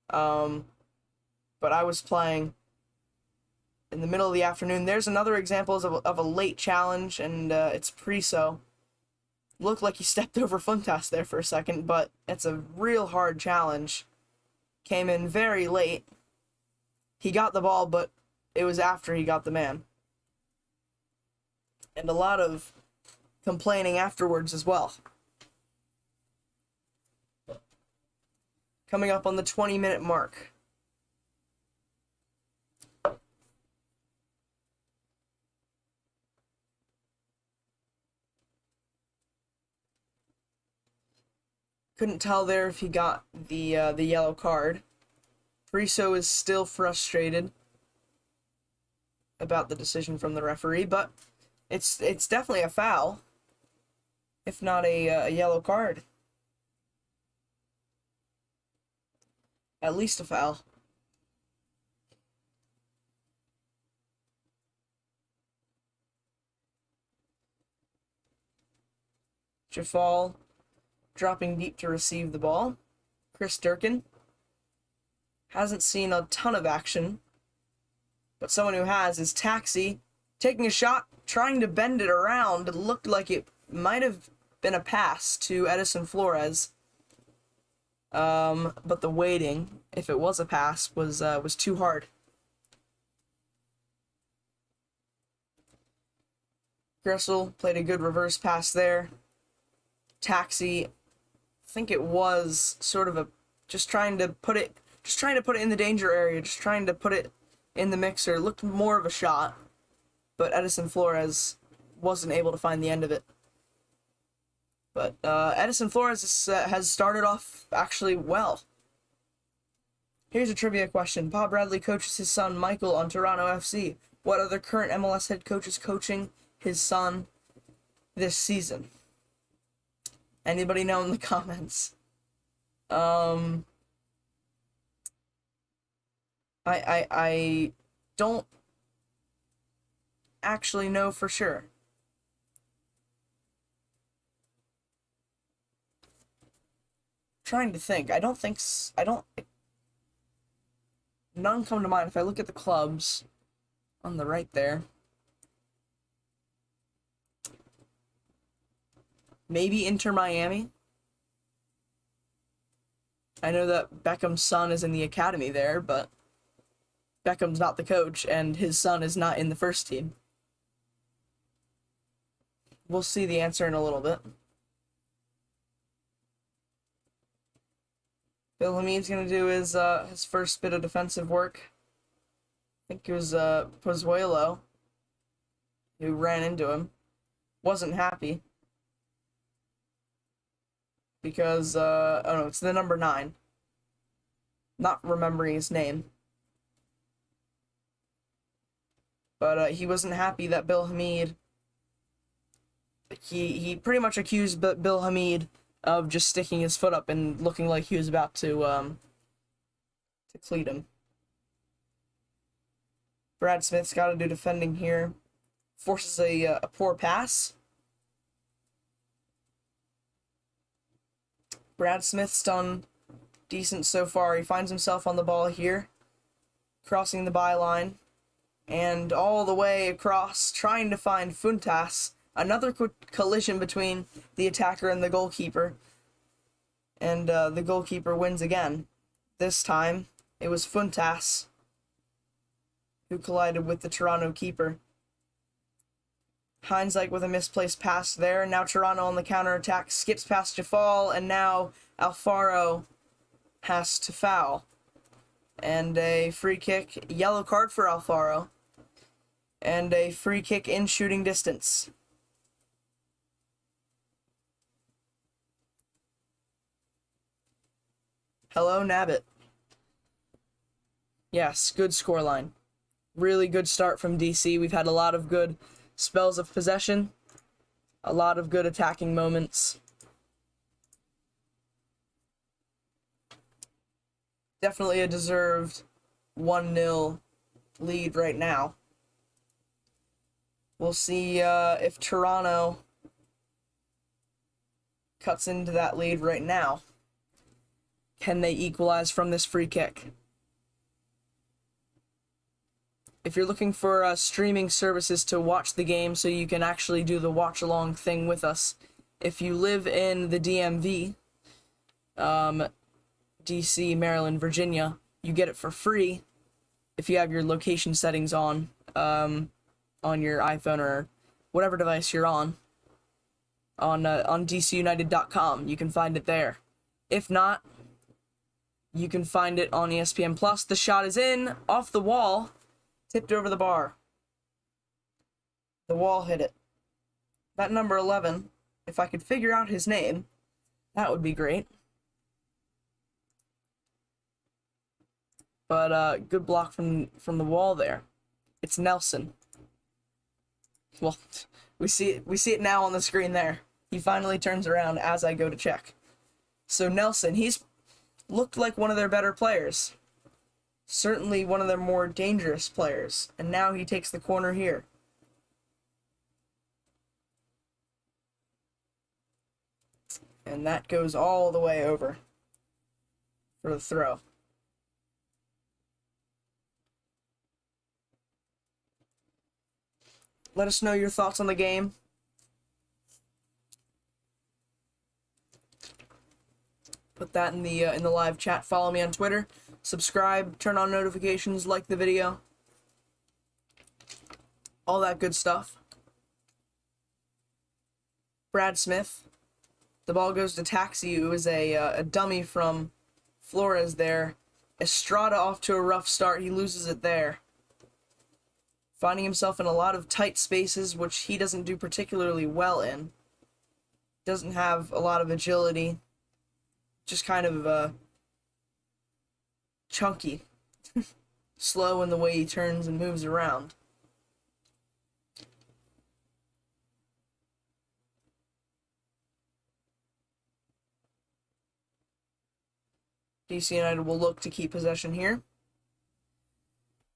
But I was playing in the middle of the afternoon. There's another example of a late challenge, and it's Priso. Looked like he stepped over Funtas there for a second, but it's a real hard challenge. Came in very late. He got the ball, but it was after he got the man. And a lot of complaining afterwards as well. Coming up on the 20-minute mark. Couldn't tell there if he got the yellow card. Priso is still frustrated about the decision from the referee, but it's definitely a foul, if not a yellow card. At least a foul. Jafal dropping deep to receive the ball. Chris Durkin hasn't seen a ton of action, but someone who has is Taxi, taking a shot, trying to bend it around. It looked like it might have been a pass to Edison Flores, but the waiting, if it was a pass, was too hard. Gressel played a good reverse pass there. Taxi, I think it was sort of just trying to put it in the danger area, just trying to put it in the mixer. It looked more of a shot, but Edison Flores wasn't able to find the end of it. But Edison Flores has started off actually well. Here's a trivia question. Bob Bradley coaches his son Michael on Toronto FC. What other current MLS head coach is coaching his son this season? Anybody know in the comments? I don't actually know for sure. Trying to think. None come to mind. If I look at the clubs on the right there. Maybe Inter Miami. I know that Beckham's son is in the academy there, but Beckham's not the coach, and his son is not in the first team. We'll see the answer in a little bit. Bill Hamid's going to do his first bit of defensive work. I think it was Pozuelo who ran into him. Wasn't happy. Because, oh no, it's the number 9. Not remembering his name. But he wasn't happy that Bill Hamid, he pretty much accused Bill Hamid of just sticking his foot up and looking like he was about to cleat him. Brad Smith's got to do defending here. Forces a poor pass. Brad Smith's done decent so far. He finds himself on the ball here, crossing the byline, and all the way across, trying to find Funtas. Another collision between the attacker and the goalkeeper, and the goalkeeper wins again. This time, it was Funtas who collided with the Toronto keeper. Heinzike with a misplaced pass there. Now Toronto on the counterattack skips past Jafal, and now Alfaro has to foul. And a free kick, yellow card for Alfaro. And a free kick in shooting distance. Hello, Nabbit. Yes, good scoreline. Really good start from DC. We've had a lot of good spells of possession, a lot of good attacking moments. Definitely a deserved 1-0 lead right now. We'll see if Toronto cuts into that lead right now. Can they equalize from this free kick? If you're looking for streaming services to watch the game so you can actually do the watch-along thing with us, if you live in the DMV, DC, Maryland, Virginia, you get it for free if you have your location settings on your iPhone or whatever device you're on DCUnited.com. You can find it there. If not, you can find it on ESPN Plus. The shot is in, off the wall, tipped over the bar. The wall hit it. That number 11, if I could figure out his name, that would be great. But good block from the wall there. It's Nelson. Well, we see it now on the screen there. He finally turns around as I go to check. So Nelson, he's looked like one of their better players. Certainly one of their more dangerous players. And now he takes the corner here. And that goes all the way over for the throw. Let us know your thoughts on the game. Put that in the live chat. Follow me on Twitter. Subscribe, turn on notifications, like the video. All that good stuff. Brad Smith. The ball goes to Taxi, who is a dummy from Flores there. Estrada off to a rough start. He loses it there. Finding himself in a lot of tight spaces, which he doesn't do particularly well in. Doesn't have a lot of agility. Just kind of chunky. Slow in the way he turns and moves around. DC United will look to keep possession here.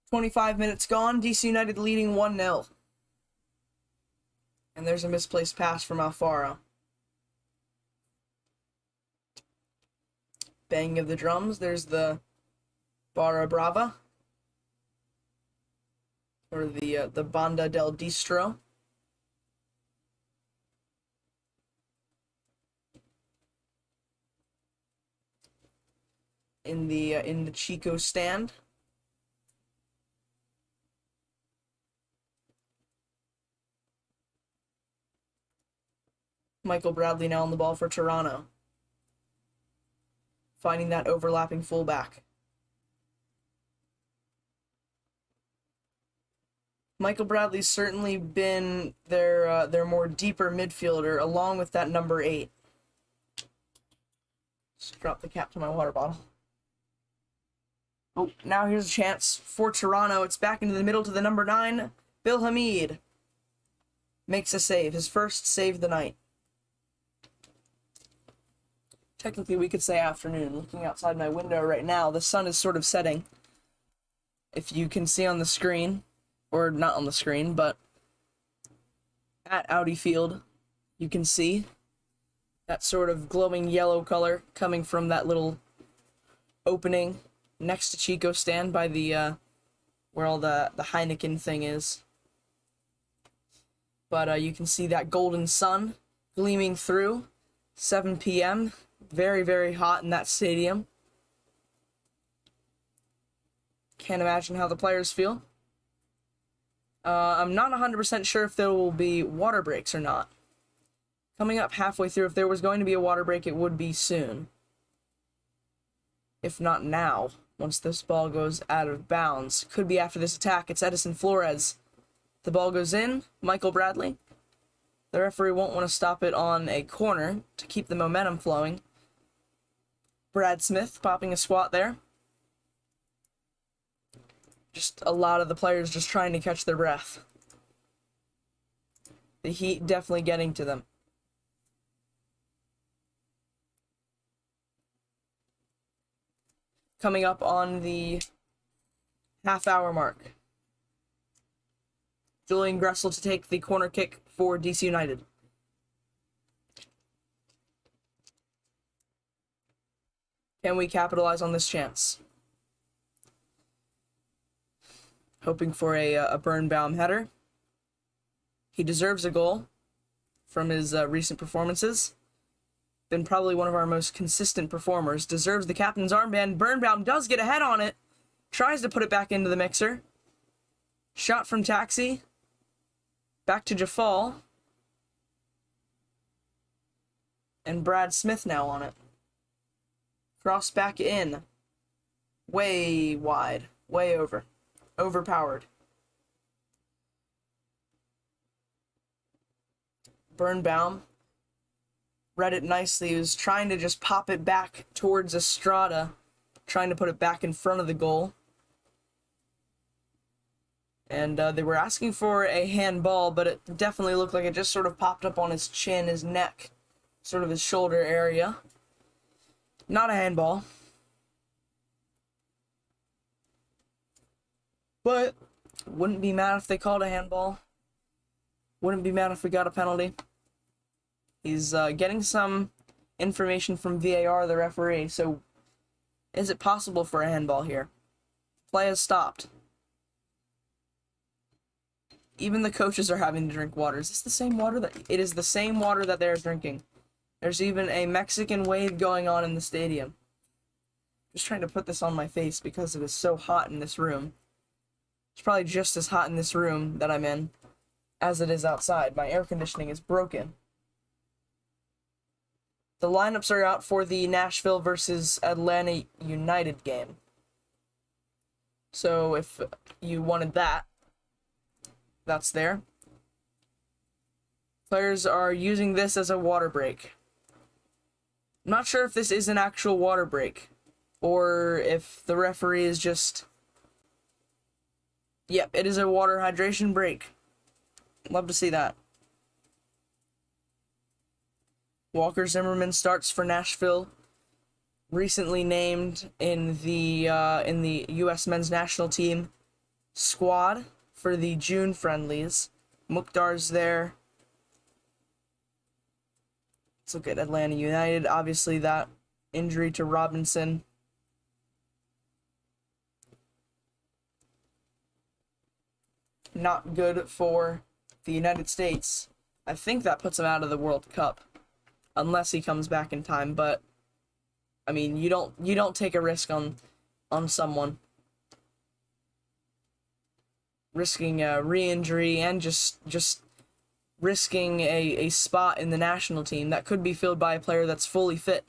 25 minutes gone, DC United leading 1-0. And there's a misplaced pass from Alfaro. Banging of the drums, there's the Barra Brava. Or the Banda del Distro. In the Chico stand. Michael Bradley now on the ball for Toronto. Finding that overlapping fullback. Michael Bradley's certainly been their more deeper midfielder, along with that number 8. Just drop the cap to my water bottle. Oh, now here's a chance for Toronto. It's back into the middle to the number 9. Bill Hamid makes a save, his first save of the night. Technically, we could say afternoon. Looking outside my window right now, the sun is sort of setting. If you can see on the screen, or not on the screen, but at Audi Field, you can see that sort of glowing yellow color coming from that little opening next to Chico's stand by the where all the Heineken thing is. But you can see that golden sun gleaming through. 7 p.m. Very, very hot in that stadium. Can't imagine how the players feel. I'm not 100% sure if there will be water breaks or not. Coming up halfway through, if there was going to be a water break, it would be soon. If not now, once this ball goes out of bounds. Could be after this attack. It's Edison Flores. The ball goes in. Michael Bradley. The referee won't want to stop it on a corner to keep the momentum flowing. Brad Smith popping a squat there. Just a lot of the players just trying to catch their breath. The heat definitely getting to them. Coming up on the half-hour mark. Julian Gressel to take the corner kick for DC United. Can we capitalize on this chance? Hoping for a Birnbaum header. He deserves a goal from his recent performances. Been probably one of our most consistent performers. Deserves the captain's armband. Birnbaum does get a head on it. Tries to put it back into the mixer. Shot from Taxi. Back to Jafal. And Brad Smith now on it. Cross back in. Way wide. Way over. Overpowered. Birnbaum read it nicely. He was trying to just pop it back towards Estrada. Trying to put it back in front of the goal. And they were asking for a handball, but it definitely looked like it just sort of popped up on his chin, his neck, sort of his shoulder area. Not a handball. But wouldn't be mad if they called a handball. Wouldn't be mad if we got a penalty. He's getting some information from VAR, the referee, so is it possible for a handball here? Play has stopped. Even the coaches are having to drink water. Is this the same water that... It is the same water that they're drinking. There's even a Mexican wave going on in the stadium. Just trying to put this on my face because it is so hot in this room. It's probably just as hot in this room that I'm in as it is outside. My air conditioning is broken. The lineups are out for the Nashville versus Atlanta United game. So if you wanted that, that's there. Players are using this as a water break. I'm not sure if this is an actual water break or if the referee is just... Yep, it is a water hydration break. Love to see that. Walker Zimmerman starts for Nashville. Recently named in the U.S. men's national team squad for the June friendlies. Mukhtar's there. Let's look at Atlanta United. Obviously, that injury to Robinson. Not good for the United States. I think that puts him out of the World Cup. Unless he comes back in time, but I mean, you don't take a risk on someone. Risking a re-injury and just risking a spot in the national team that could be filled by a player that's fully fit.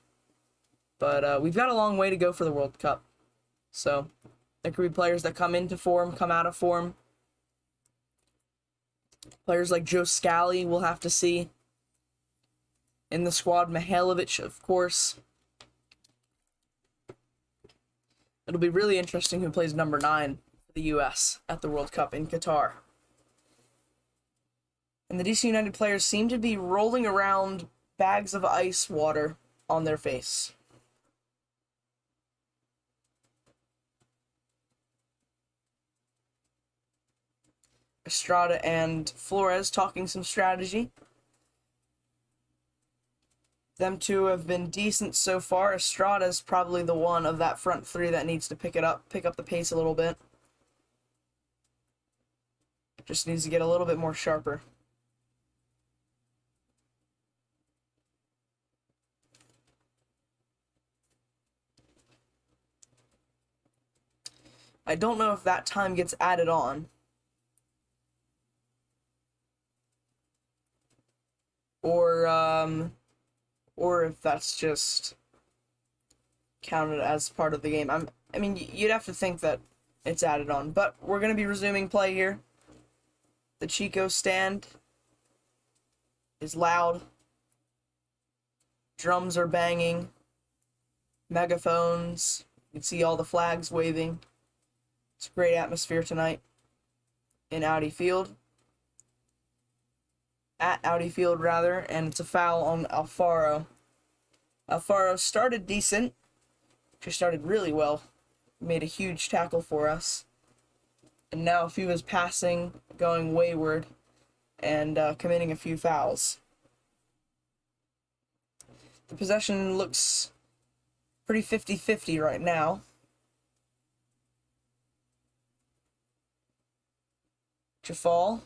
But we've got a long way to go for the World Cup. So there could be players that come into form, come out of form. Players like Joe Scally we'll have to see in the squad. Mihailovic, of course. It'll be really interesting who plays number 9 for the U.S. at the World Cup in Qatar. And the DC United players seem to be rolling around bags of ice water on their face. Estrada and Flores talking some strategy. Them two have been decent so far. Estrada's probably the one of that front three that needs to pick up the pace a little bit. Just needs to get a little bit more sharper. I don't know if that time gets added on. Or if that's just counted as part of the game. I mean, you'd have to think that it's added on, but we're going to be resuming play here. The Chico stand is loud. Drums are banging. Megaphones. You can see all the flags waving. It's a great atmosphere tonight in Audi Field. At Audi Field, rather, and it's a foul on Alfaro. Alfaro started decent. She started really well. Made a huge tackle for us. And now a few is passing, going wayward, and committing a few fouls. The possession looks pretty 50-50 right now. Jafal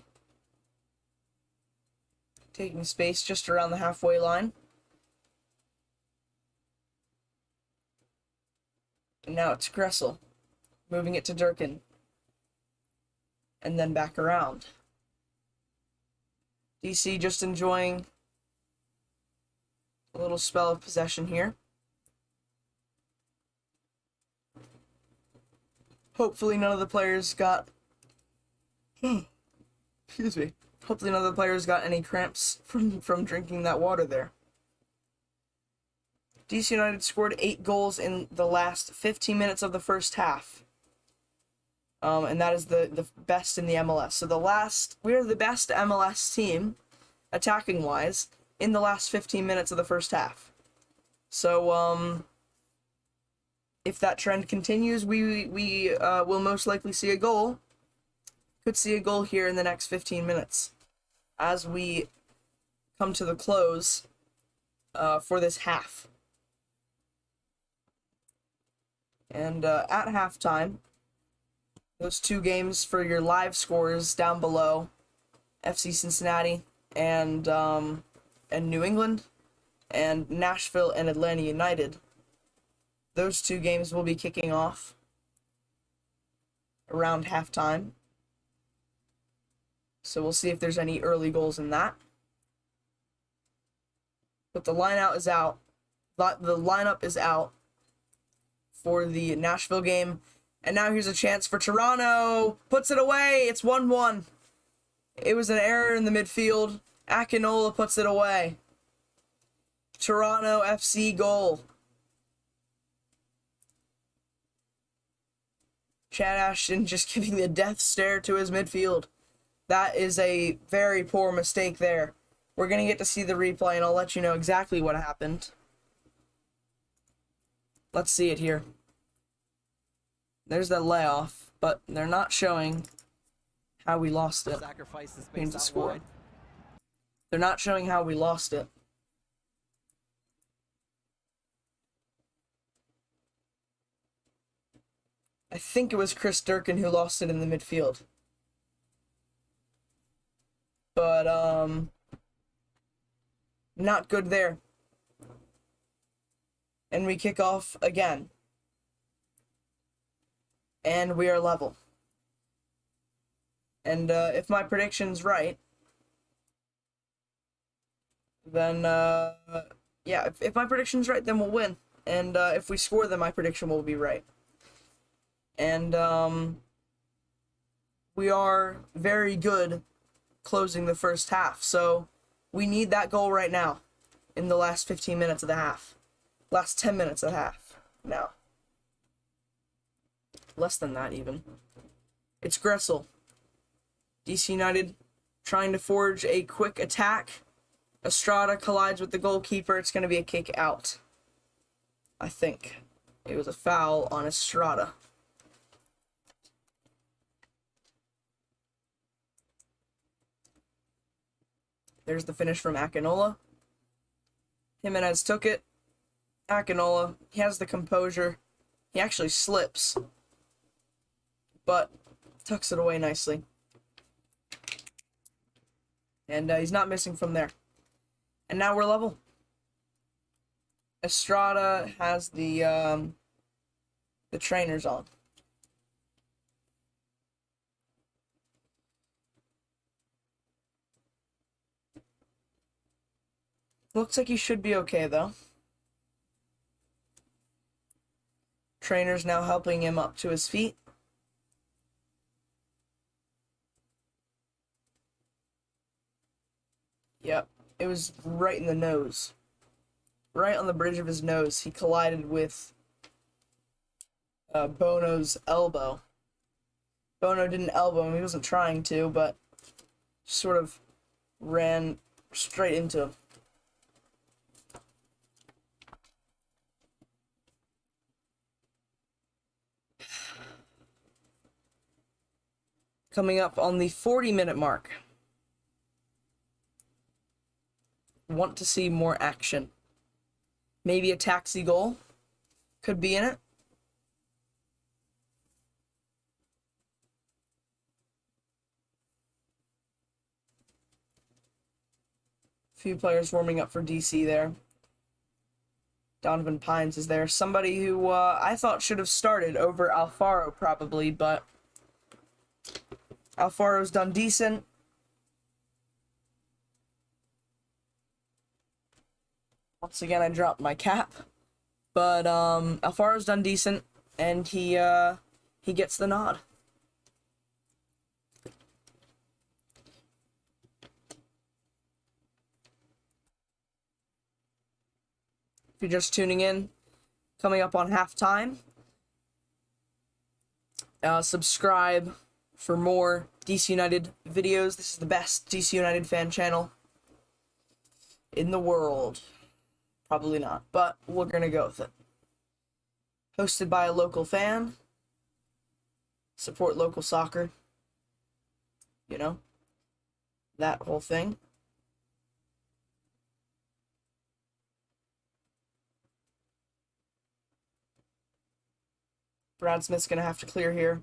taking space just around the halfway line. And now it's Gressel, moving it to Durkin. And then back around. DC just enjoying a little spell of possession here. Hopefully none of the players got... Excuse me. Hopefully none of the players got any cramps from drinking that water there. DC United scored 8 goals in the last 15 minutes of the first half. And that is the best in the MLS. So we are the best MLS team, attacking-wise, in the last 15 minutes of the first half. So, if that trend continues, we will most likely see a goal. Could see a goal here in the next 15 minutes as we come to the close for this half. And at halftime, those two games for your live scores down below, FC Cincinnati and New England, and Nashville and Atlanta United. Those two games will be kicking off around halftime. So we'll see if there's any early goals in that. But the lineup is out. The lineup is out for the Nashville game. And now here's a chance for Toronto. Puts it away. It's 1-1. It was an error in the midfield. Akinola puts it away. Toronto FC goal. Chad Ashton just giving the death stare to his midfield. That is a very poor mistake there. We're going to get to see the replay, and I'll let you know exactly what happened. Let's see it here. There's that layoff, but they're not showing how we lost it. Sacrifice the Means space to out score. wide. They're not showing how we lost it. I think it was Chris Durkin who lost it in the midfield. But, not good there. And we kick off again. And we are level. And, if my prediction's right, then, yeah, if my prediction's right, then we'll win. And, if we score, then my prediction will be right. And, we are very good closing the first half. So we need that goal right now in the last 15 minutes of the half. Last 10 minutes of the half now. Less than that even. It's Gressel. DC United trying to forge a quick attack. Estrada collides with the goalkeeper. It's going to be a kick out. I think it was a foul on Estrada. There's the finish from Akinola. Jimenez took it. Akinola, he has the composure. He actually slips, but tucks it away nicely. And he's not missing from there. And now we're level. Estrada has the trainers on. Looks like he should be okay, though. Trainer's now helping him up to his feet. Yep, it was right in the nose. Right on the bridge of his nose. He collided with Bono's elbow. Bono didn't elbow him. He wasn't trying to, but sort of ran straight into him. Coming up on the 40-minute mark. Want to see more action. Maybe a taxi goal could be in it. Few players warming up for DC there. Donovan Pines is there. Somebody who I thought should have started over Alfaro probably, but Alfaro's done decent. Once again, I dropped my cap. But Alfaro's done decent, and he gets the nod. If you're just tuning in, coming up on halftime. Subscribe for more DC United videos. This is the best DC United fan channel in the world. Probably not, but we're gonna go with it. Hosted by a local fan. Support local soccer. You know, that whole thing. Brad Smith's gonna have to clear here.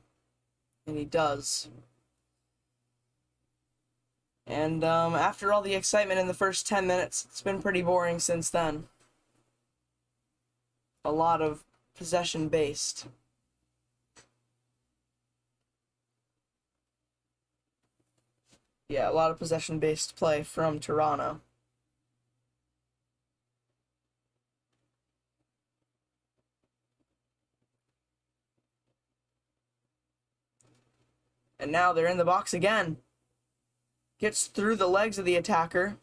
And he does. And after all the excitement in the first 10 minutes, it's been pretty boring since then. A lot of possession-based. Yeah, a lot of possession-based play from Toronto. And now they're in the box again. Gets through the legs of the attacker.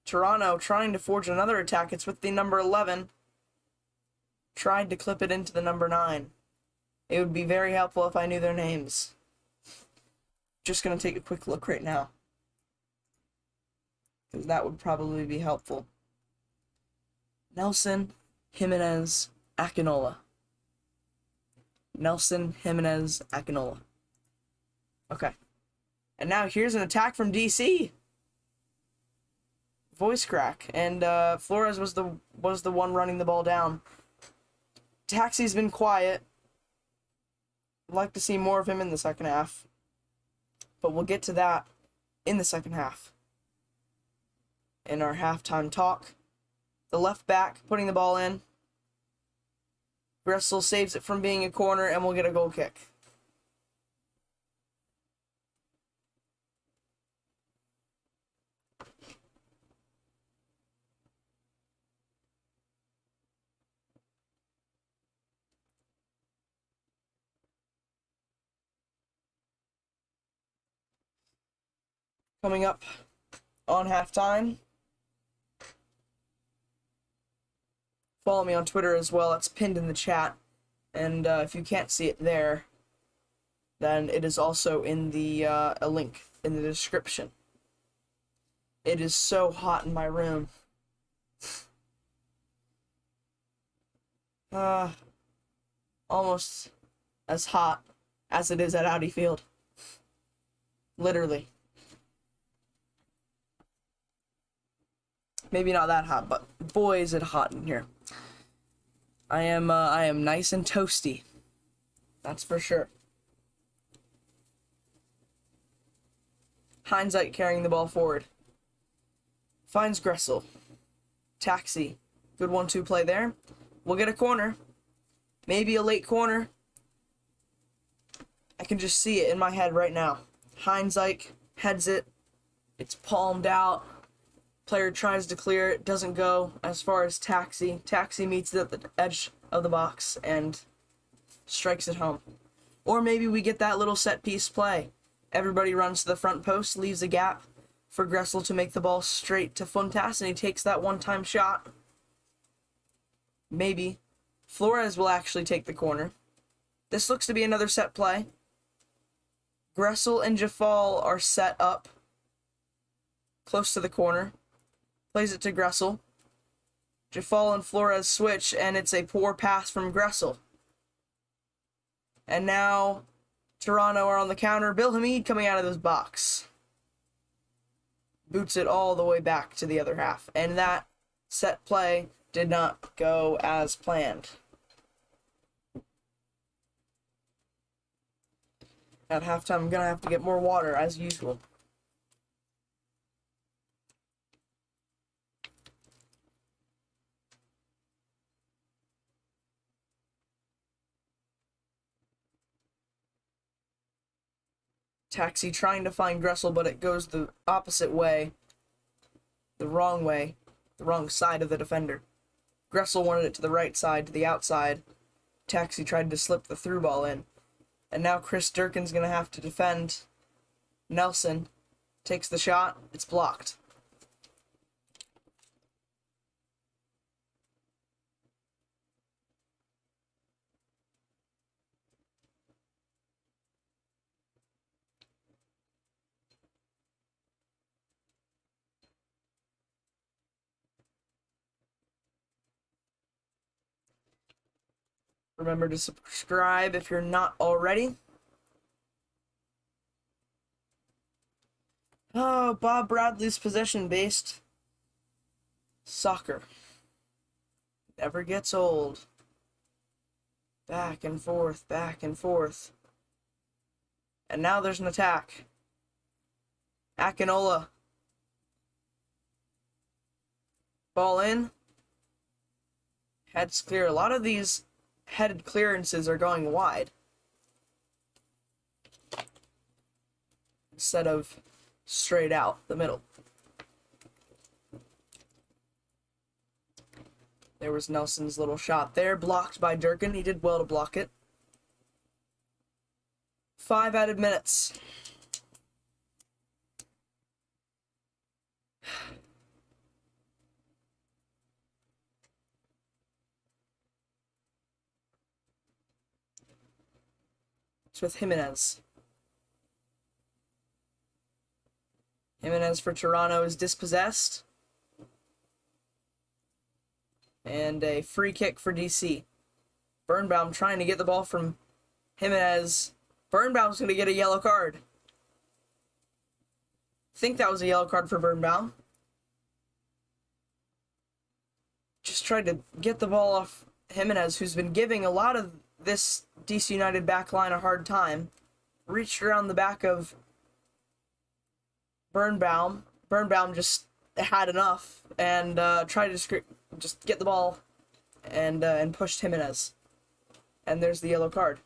Toronto trying to forge another attack. It's with the number 11. Tried to clip it into the number 9. It would be very helpful if I knew their names. Just going to take a quick look right now, because that would probably be helpful. Nelson Jimenez Akinola. Nelson Jimenez Akinola. Okay. And now here's an attack from DC. Voice crack. And Flores was the one running the ball down. Taxi's been quiet. I'd like to see more of him in the second half. But we'll get to that in the second half. In our halftime talk. The left back putting the ball in. Gressel saves it from being a corner, and we'll get a goal kick. Coming up on halftime. Follow me on Twitter as well. It's pinned in the chat. And if you can't see it there, then it is also in the a link in the description. It is so hot in my room. Almost as hot as it is at Audi Field. Literally. Maybe not that hot, but boy is it hot in here. I am nice and toasty. That's for sure. Hindsight carrying the ball forward. Finds Gressel. Taxi. Good 1-2 play there. We'll get a corner. Maybe a late corner. I can just see it in my head right now. Hindsight heads it. It's palmed out. Player tries to clear it. Doesn't go as far as Taxi. Taxi meets it at the edge of the box and strikes it home. Or maybe we get that little set piece play. Everybody runs to the front post, leaves a gap for Gressel to make the ball straight to Funtas, and he takes that one-time shot. Maybe. Flores will actually take the corner. This looks to be another set play. Gressel and Jafal are set up close to the corner. Plays it to Gressel. Jafal and Flores switch, and it's a poor pass from Gressel. And now Toronto are on the counter. Bill Hamid coming out of this box. Boots it all the way back to the other half. And that set play did not go as planned. At halftime, I'm going to have to get more water, as usual. Taxi trying to find Gressel, but it goes the opposite way. The wrong way. The wrong side of the defender. Gressel wanted it to the right side, to the outside. Taxi tried to slip the through ball in. And now Chris Durkin's going to have to defend. Nelson takes the shot. It's blocked. Remember to subscribe if you're not already. Oh, Bob Bradley's possession-based soccer. Never gets old. Back and forth, back and forth. And now there's an attack. Akinola. Ball in. Heads clear. A lot of these headed clearances are going wide instead of straight out the middle. There was Nelson's little shot there, blocked by Durkin. He did well to block it. 5 added minutes. It's with Jimenez. Jimenez for Toronto is dispossessed. And a free kick for DC. Birnbaum trying to get the ball from Jimenez. Birnbaum's going to get a yellow card. I think that was a yellow card for Birnbaum. Just tried to get the ball off Jimenez, who's been giving a lot of this DC United back line a hard time. Reached around the back of Birnbaum. Birnbaum just had enough and tried to just get the ball and pushed Jimenez. And there's the yellow card.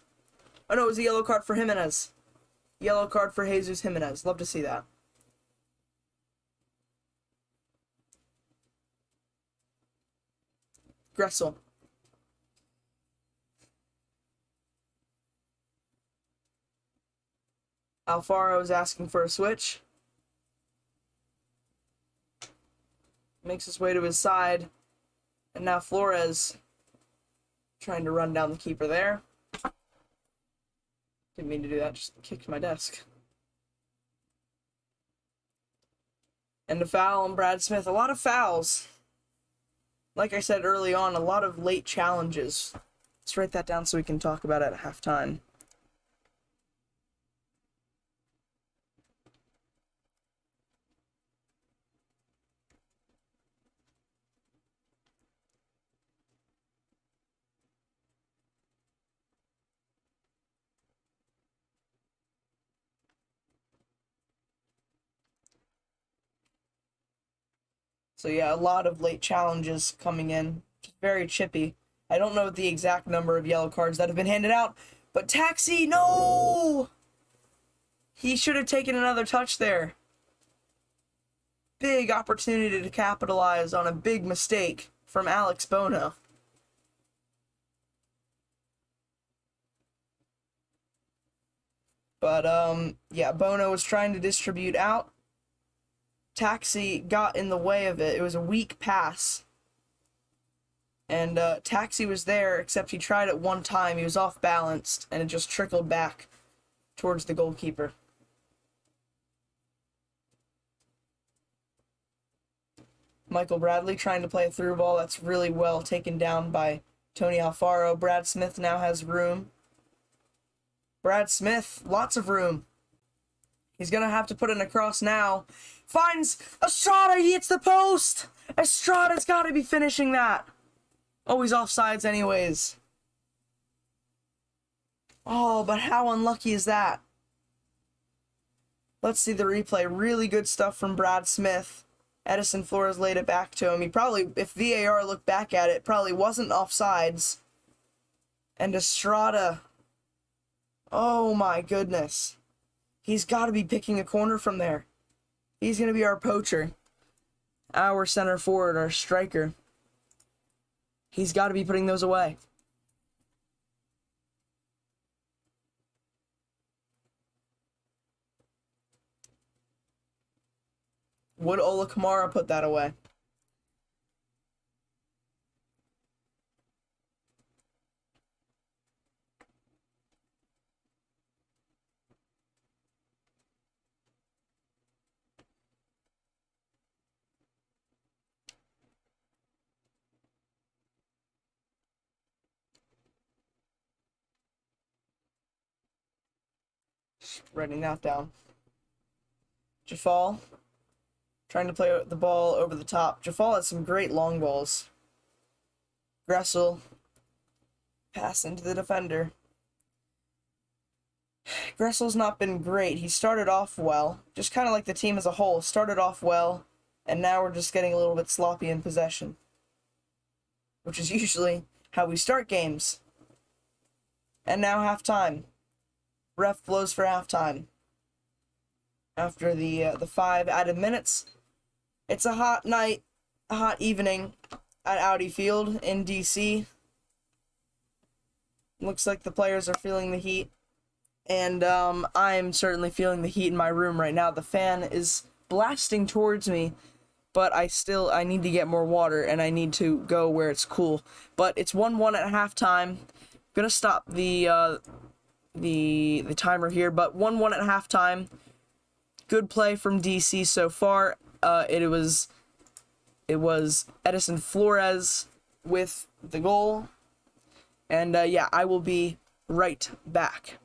Oh no, it was a yellow card for Jimenez. Yellow card for Jesus Jimenez. Love to see that. Gressel. Alfaro is asking for a switch. Makes his way to his side. And now Flores trying to run down the keeper there. Didn't mean to do that, just kicked my desk. And a foul on Brad Smith. A lot of fouls. Like I said early on, a lot of late challenges. Let's write that down so we can talk about it at halftime. So yeah, a lot of late challenges coming in. Very chippy. I don't know the exact number of yellow cards that have been handed out, but Taxi, no! He should have taken another touch there. Big opportunity to capitalize on a big mistake from Alex Bono. But, yeah, Bono was trying to distribute out. Taxi got in the way of it. It was a weak pass. And Taxi was there, except he tried it one time. He was off balanced, and it just trickled back towards the goalkeeper. Michael Bradley trying to play a through ball. That's really well taken down by Tony Alfaro. Brad Smith now has room. Brad Smith, lots of room. He's going to have to put in a cross now. Finds Estrada. He hits the post. Estrada's got to be finishing that. Oh, he's offsides anyways. Oh, but how unlucky is that? Let's see the replay. Really good stuff from Brad Smith. Edison Flores laid it back to him. He probably, if VAR looked back at it, probably wasn't offsides. And Estrada. Oh my goodness. He's got to be picking a corner from there. He's going to be our poacher. Our center forward, our striker. He's got to be putting those away. Would Ola Kamara put that away? Writing that down. Jafal trying to play the ball over the top. Jafal has some great long balls. Gressel pass into the defender. Gressel's not been great. He started off well, just kind of like the team as a whole. Started off well, and now we're just getting a little bit sloppy in possession, which is usually how we start games. And now halftime. Ref blows for halftime. After the 5 added minutes. It's a hot night, a hot evening at Audi Field in DC. Looks like the players are feeling the heat. And I'm certainly feeling the heat in my room right now. The fan is blasting towards me, but I need to get more water, and I need to go where it's cool. But it's 1-1 at halftime. Gonna stop the timer here, but 1-1 at halftime. Good play from DC so far. It was Edison Flores with the goal. And yeah, I will be right back.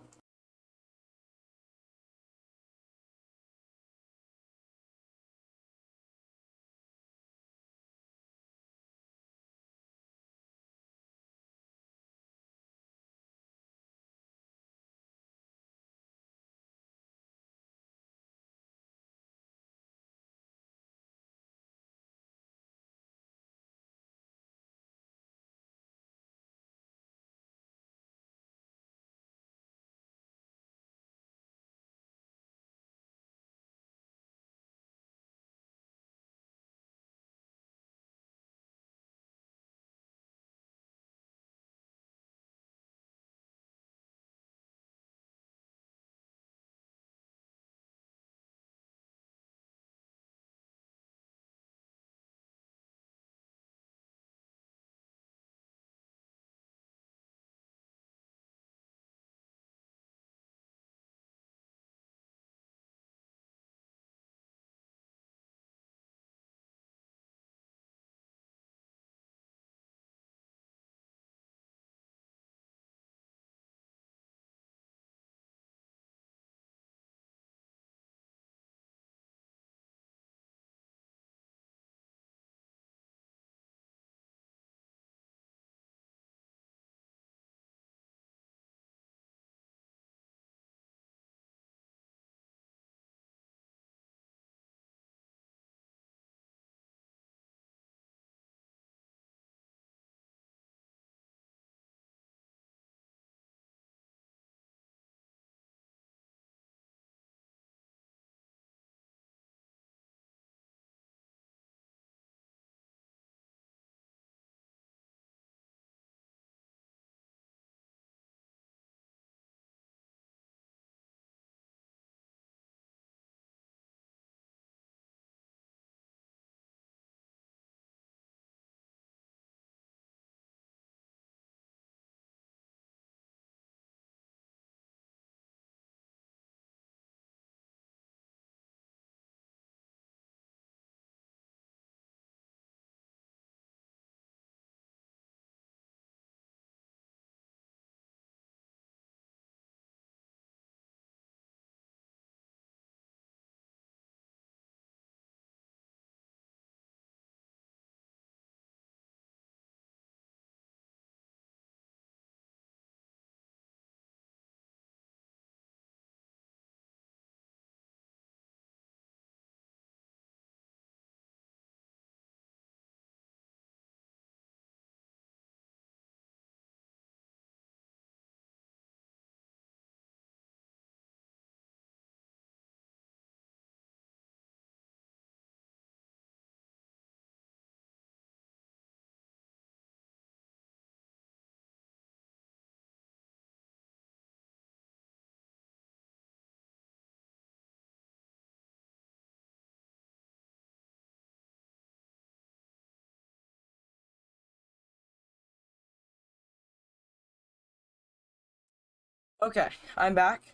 Okay, I'm back.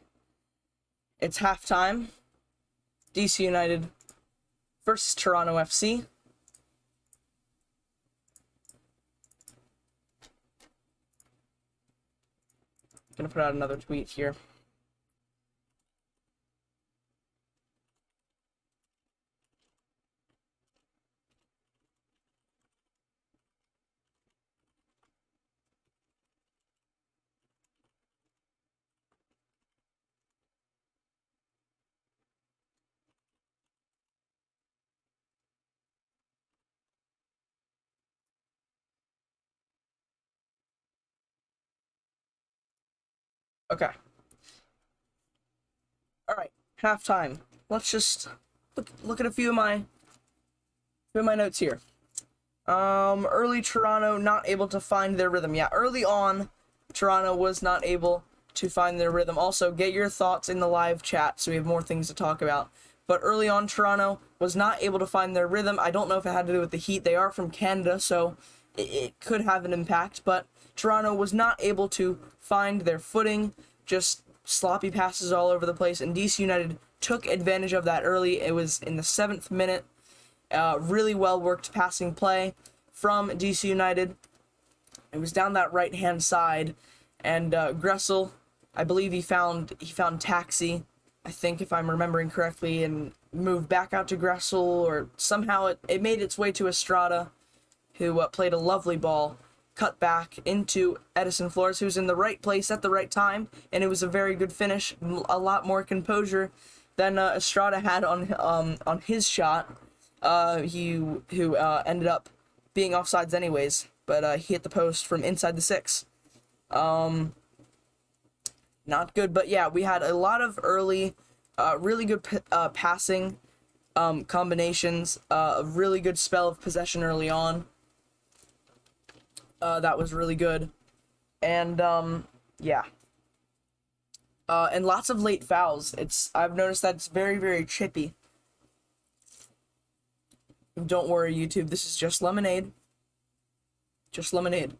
It's halftime. DC United versus Toronto FC. Gonna put out another tweet here. Okay. All right, halftime. Let's just look at a few of my notes here. Early Toronto not able to find their rhythm. Yeah, early on, Toronto was not able to find their rhythm. Also, get your thoughts in the live chat so we have more things to talk about. But early on, Toronto was not able to find their rhythm. I don't know if it had to do with the heat. They are from Canada, so it could have an impact. But Toronto was not able to find their footing, just sloppy passes all over the place. And DC United took advantage of that early. It was in the 7th minute. Really well worked passing play from DC United. It was down that right hand side, and Gressel, I believe he found Taxi, I think if I'm remembering correctly, and moved back out to Gressel, or somehow it made its way to Estrada, who played a lovely ball, cut back into Edison Flores, who's in the right place at the right time, and it was a very good finish, a lot more composure than Estrada had on his shot. Who ended up being offsides anyways, but he hit the post from inside the 6. Not good, but yeah, we had a lot of early, really good passing combinations, a really good spell of possession early on. That was really good, and yeah. And lots of late fouls. I've noticed that it's very, very chippy. Don't worry, YouTube. This is just lemonade. Just lemonade.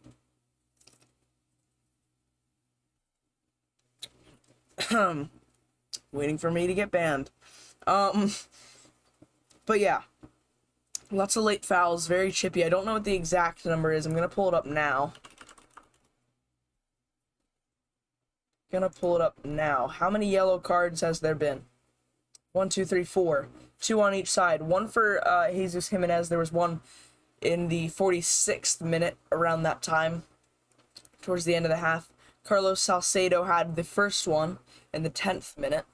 Waiting for me to get banned. But yeah. Lots of late fouls. Very chippy. I don't know what the exact number is. I'm gonna pull it up now. How many yellow cards has there been? 1, 2, 3, 4. 2 on each side. One for Jesus Jimenez. There was one in the 46th minute, around that time, towards the end of the half. Carlos Salcedo had the first one in the 10th minute.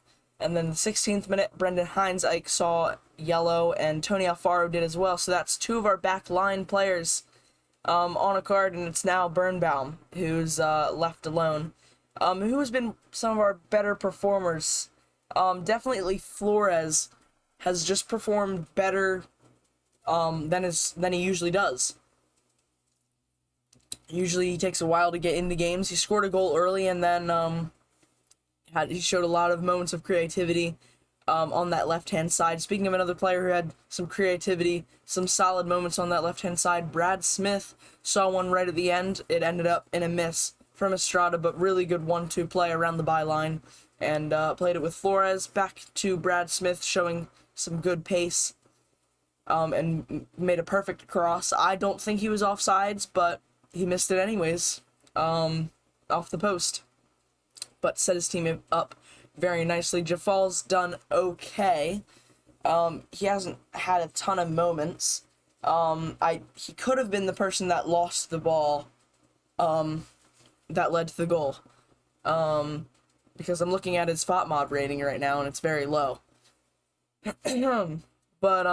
And then the 16th minute, Brendan Hines-Ike saw yellow, and Tony Alfaro did as well. So that's 2 of our back line players on a card, and it's now Birnbaum, who's left alone, who has been some of our better performers. Definitely Flores has just performed better than he usually does. Usually he takes a while to get into games. He scored a goal early, and then he showed a lot of moments of creativity on that left-hand side. Speaking of another player who had some creativity, some solid moments on that left-hand side, Brad Smith saw one right at the end. It ended up in a miss from Estrada, but really good 1-2 play around the byline, and played it with Flores. Back to Brad Smith, showing some good pace, and made a perfect cross. I don't think he was offsides, but he missed it anyways, off the post, but set his team up very nicely. Jafal's done okay. He hasn't had a ton of moments. He could have been the person that lost the ball, that led to the goal, because I'm looking at his FOTMOD rating right now, and it's very low. But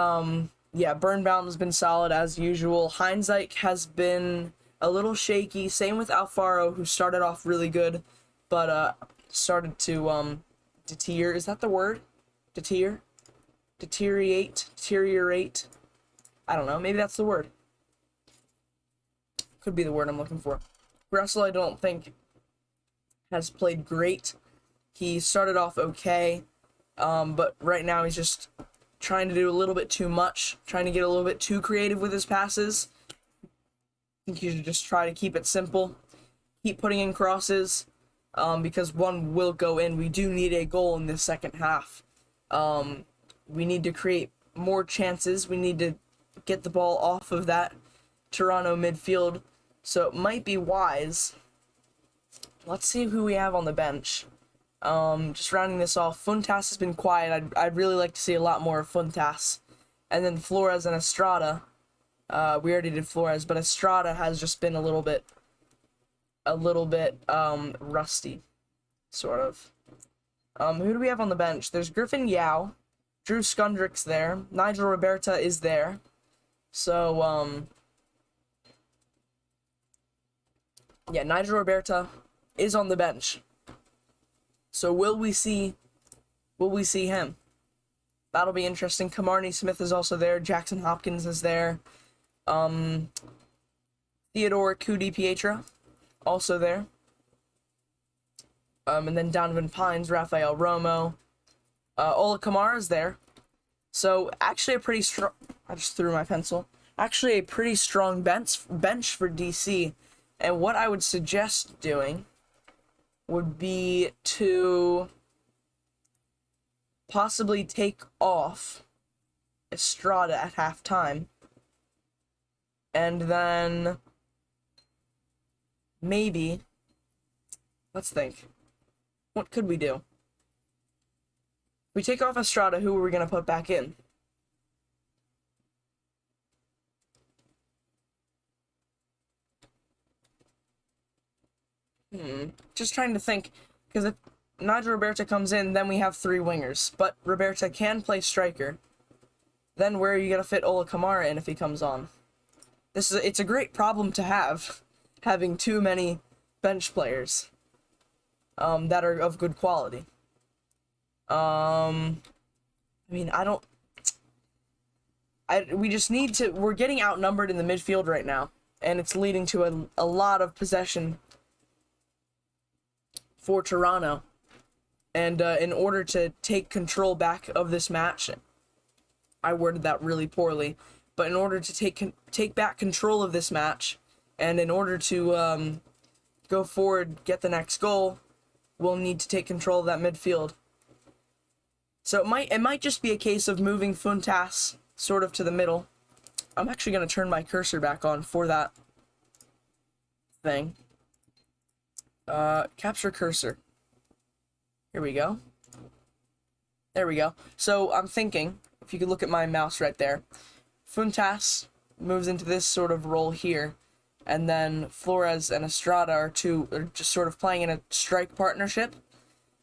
yeah, Birnbaum's been solid as usual. Heinzike has been a little shaky. Same with Alfaro, who started off really good, but started to deteriorate. Is that the word? Deteriorate. I don't know. Maybe that's the word. Could be the word I'm looking for. Gressel, I don't think has played great. He started off okay, but right now he's just trying to do a little bit too much, trying to get a little bit too creative with his passes. I think you should just try to keep it simple. Keep putting in crosses. because one will go in. We do need a goal in this second half. We need to create more chances. We need to get the ball off of that Toronto midfield. So it might be wise. Let's see who we have on the bench. Just rounding this off, Funtas has been quiet. I'd really like to see a lot more of Funtas. And then Flores and Estrada. We already did Flores, but Estrada has just been a little bit rusty, sort of. Who do we have on the bench? There's Griffin Yao, Drew Skundrick's there, Nigel Roberta is there. So, yeah, Nigel Roberta is on the bench. So will we see him? That'll be interesting. Camarnie Smith is also there. Jackson Hopkins is there. Theodore Cudi Pietra also there. And then Donovan Pines, Rafael Romo, Ola Kamara is there. So actually a pretty strong. I just threw my pencil. Actually a pretty strong bench for DC. And what I would suggest doing would be to possibly take off Estrada at halftime, and then maybe, let's think, what could we do? If we take off Estrada, who are we going to put back in? Just trying to think, because if Nigel Roberta comes in, then we have 3 wingers, but Roberta can play striker. Then where are you going to fit Ola Kamara in if he comes on? It's a great problem to have, having too many bench players that are of good quality. I mean, we just need to, we're getting outnumbered in the midfield right now, and it's leading to a lot of possession for Toronto. And in order to take control back of this match, I worded that really poorly, but in order to take back control of this match, and in order to go forward, get the next goal, we'll need to take control of that midfield. So it might just be a case of moving Funtas sort of to the middle. I'm actually going to turn my cursor back on for that thing. Capture cursor. Here we go. There we go. So I'm thinking, if you could look at my mouse right there, Funtas moves into this sort of role here, and then Flores and Estrada are just sort of playing in a strike partnership,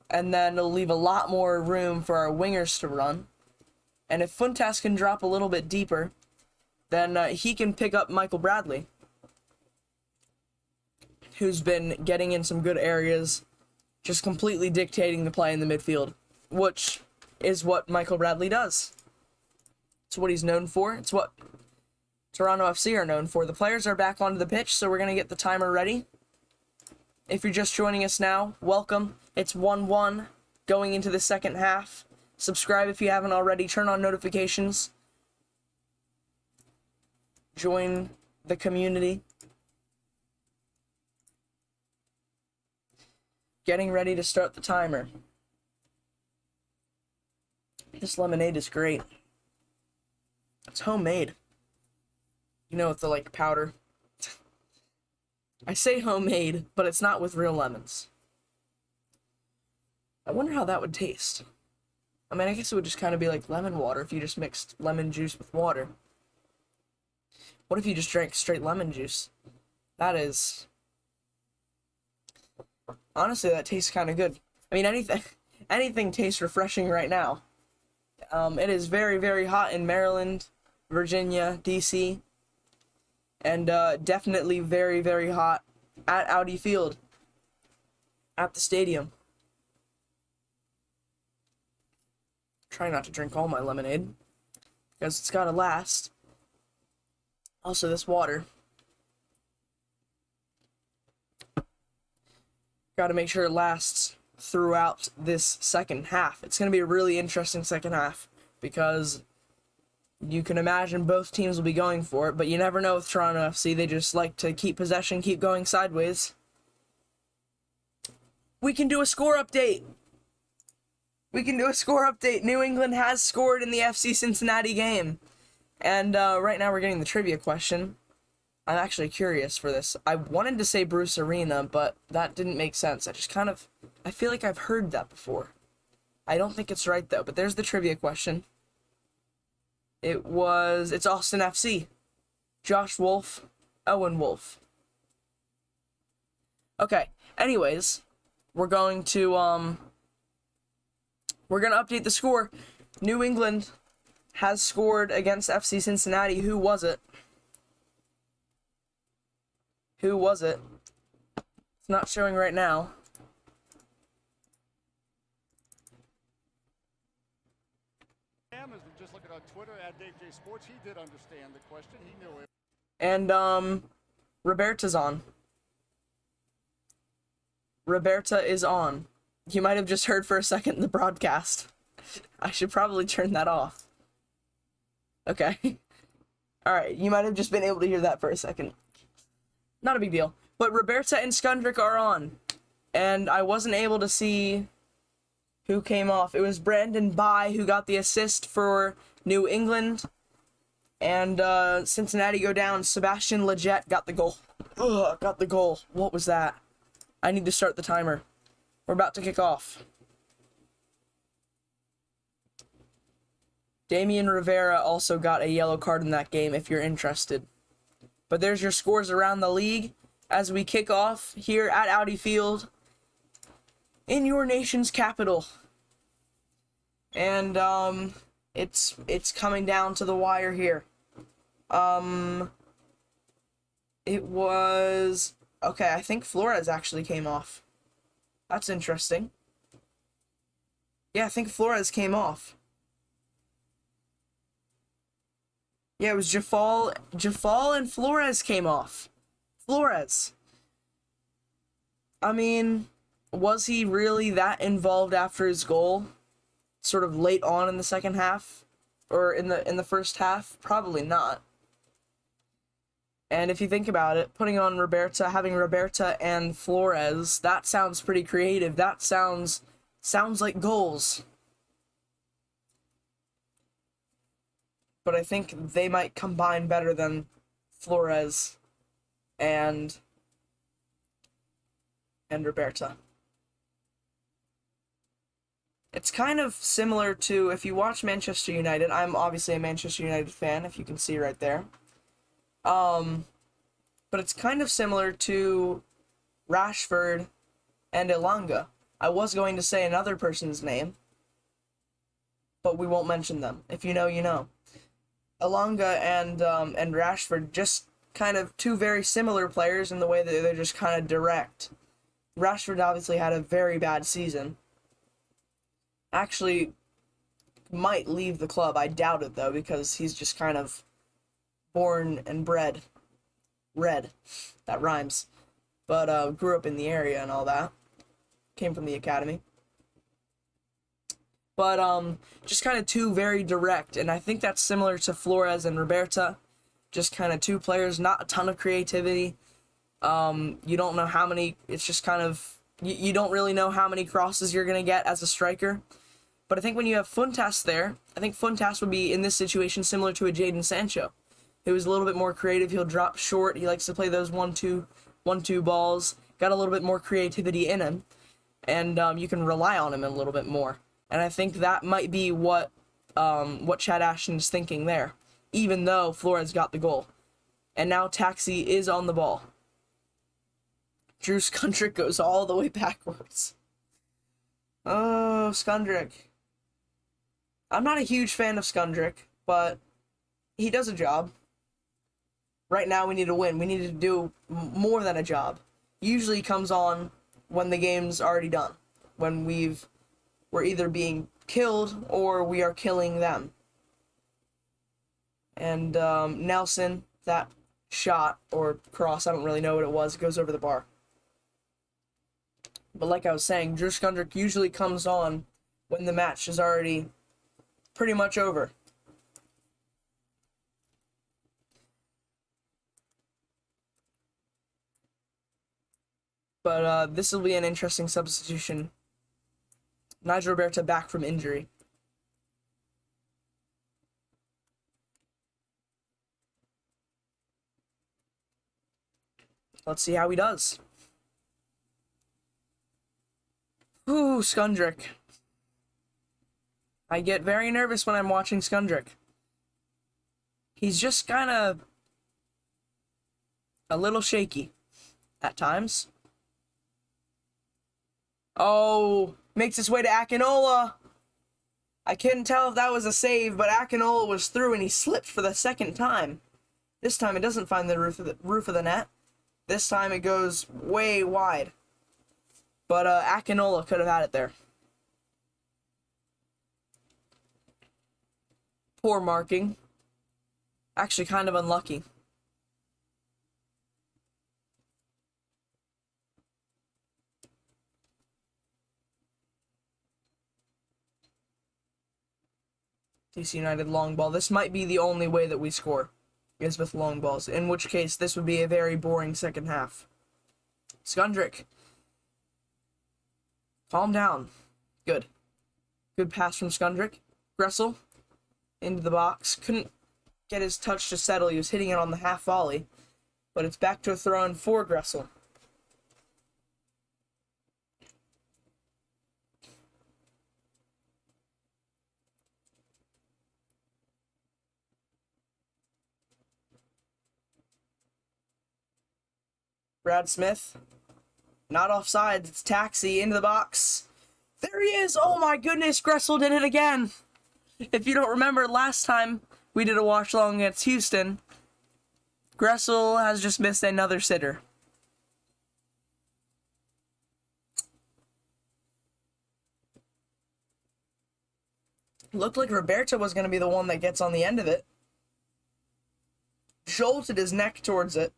and then it'll leave a lot more room for our wingers to run. And if Funtas can drop a little bit deeper, then he can pick up Michael Bradley, who's been getting in some good areas, just completely dictating the play in the midfield, which is what Michael Bradley does. It's what he's known for. It's what Toronto FC are known for. The players are back onto the pitch, so we're going to get the timer ready. If you're just joining us now, welcome. It's 1-1 going into the second half. Subscribe if you haven't already. Turn on notifications. Join the community. Getting ready to start the timer. This lemonade is great. It's homemade. You know, with the, like, powder. I say homemade, but it's not with real lemons. I wonder how that would taste. I mean, I guess it would just kind of be like lemon water if you just mixed lemon juice with water. What if you just drank straight lemon juice? That is... Honestly, that tastes kind of good. I mean, anything tastes refreshing right now. It is very, very hot in Maryland, Virginia, DC, and definitely very, very hot at Audi Field, at the stadium. Try not to drink all my lemonade, because it's gotta last. Also, this water. Gotta make sure it lasts throughout this second half. It's gonna be a really interesting second half, because you can imagine both teams will be going for it, but you never know with Toronto FC. They just like to keep possession, keep going sideways. We can do a score update. We can do a score update. New England has scored in the FC Cincinnati game. And right now we're getting the trivia question. I'm actually curious for this. I wanted to say Bruce Arena, but that didn't make sense. I feel like I've heard that before. I don't think it's right though, but there's the trivia question. It's Austin FC. Josh Wolf, Owen Wolf. Okay, anyways, we're gonna update the score. New England has scored against FC Cincinnati. Who was it? Who was it? It's not showing right now. Sam is just looking on Twitter at Dave J Sports. He did understand the question. He knew it. And Roberta's on. Roberta is on. You might have just heard for a second in the broadcast. I should probably turn that off. Okay. Alright, you might have just been able to hear that for a second. Not a big deal. But Roberta and Skundrick are on. And I wasn't able to see who came off. It was Brandon Bye who got the assist for New England. And Cincinnati go down. Sebastian Lletget got the goal. Ugh, got the goal. What was that? I need to start the timer. We're about to kick off. Damian Rivera also got a yellow card in that game if you're interested. But there's your scores around the league as we kick off here at Audi Field in your nation's capital. And it's coming down to the wire here. It was okay, I think Flores actually came off. That's interesting. Yeah, I think Flores came off. Yeah, it was Jafal and Flores came off. Flores. I mean, was he really that involved after his goal? Sort of late on in the second half? Or in the first half? Probably not. And if you think about it, putting on Roberta, having Roberta and Flores, that sounds pretty creative. That sounds like goals. But I think they might combine better than Flores and Roberta. It's kind of similar to, if you watch Manchester United, I'm obviously a Manchester United fan, if you can see right there. But it's kind of similar to Rashford and Elanga. I was going to say another person's name, but we won't mention them. If you know, you know. Elanga and Rashford, just kind of two very similar players in the way that they're just kind of direct. Rashford obviously had a very bad season. Actually, might leave the club. I doubt it, though, because he's just kind of born and bred red. That rhymes. But grew up in the area and all that. Came from the academy. But just kind of two very direct, and I think that's similar to Flores and Roberta. Just kind of two players, not a ton of creativity. You don't know how many, it's just kind of, you don't really know how many crosses you're going to get as a striker. But I think when you have Funtas there, I think Funtas would be, in this situation, similar to a Jadon Sancho. He was a little bit more creative, he'll drop short, he likes to play those 1-2 balls, got a little bit more creativity in him, and you can rely on him a little bit more. And I think that might be what Chad Ashton's thinking there, even though Flores got the goal. And now Taxi is on the ball. Drew Skundrick goes all the way backwards. Oh, Skundrick. I'm not a huge fan of Skundrick, but he does a job. Right now we need to win. We need to do more than a job. Usually he comes on when the game's already done. When we're either being killed or we are killing them. And Nelson, that shot or cross, I don't really know what it was, goes over the bar. But like I was saying, Drew Skundrick usually comes on when the match is already pretty much over. But this will be an interesting substitution. Nigel Roberta back from injury. Let's see how he does. Ooh, Skundrick. I get very nervous when I'm watching Skundrick. He's just kind of a little shaky at times. Oh, makes his way to Akinola. I couldn't tell if that was a save, but Akinola was through and he slipped for the second time. This time it doesn't find the roof of the net. This time it goes way wide. But Akinola could have had it there. Poor marking. Actually kind of unlucky. DC United long ball. This might be the only way that we score, is with long balls, in which case this would be a very boring second half. Skundrick. Calm down. Good. Good pass from Skundrick. Gressel into the box. Couldn't get his touch to settle. He was hitting it on the half volley. But it's back to a throw-in for Gressel. Brad Smith. Not offsides. It's Taxi into the box. There he is. Oh my goodness. Gressel did it again. If you don't remember, last time we did a watch along against Houston, Gressel has just missed another sitter. Looked like Roberta was going to be the one that gets on the end of it. Jolted his neck towards it.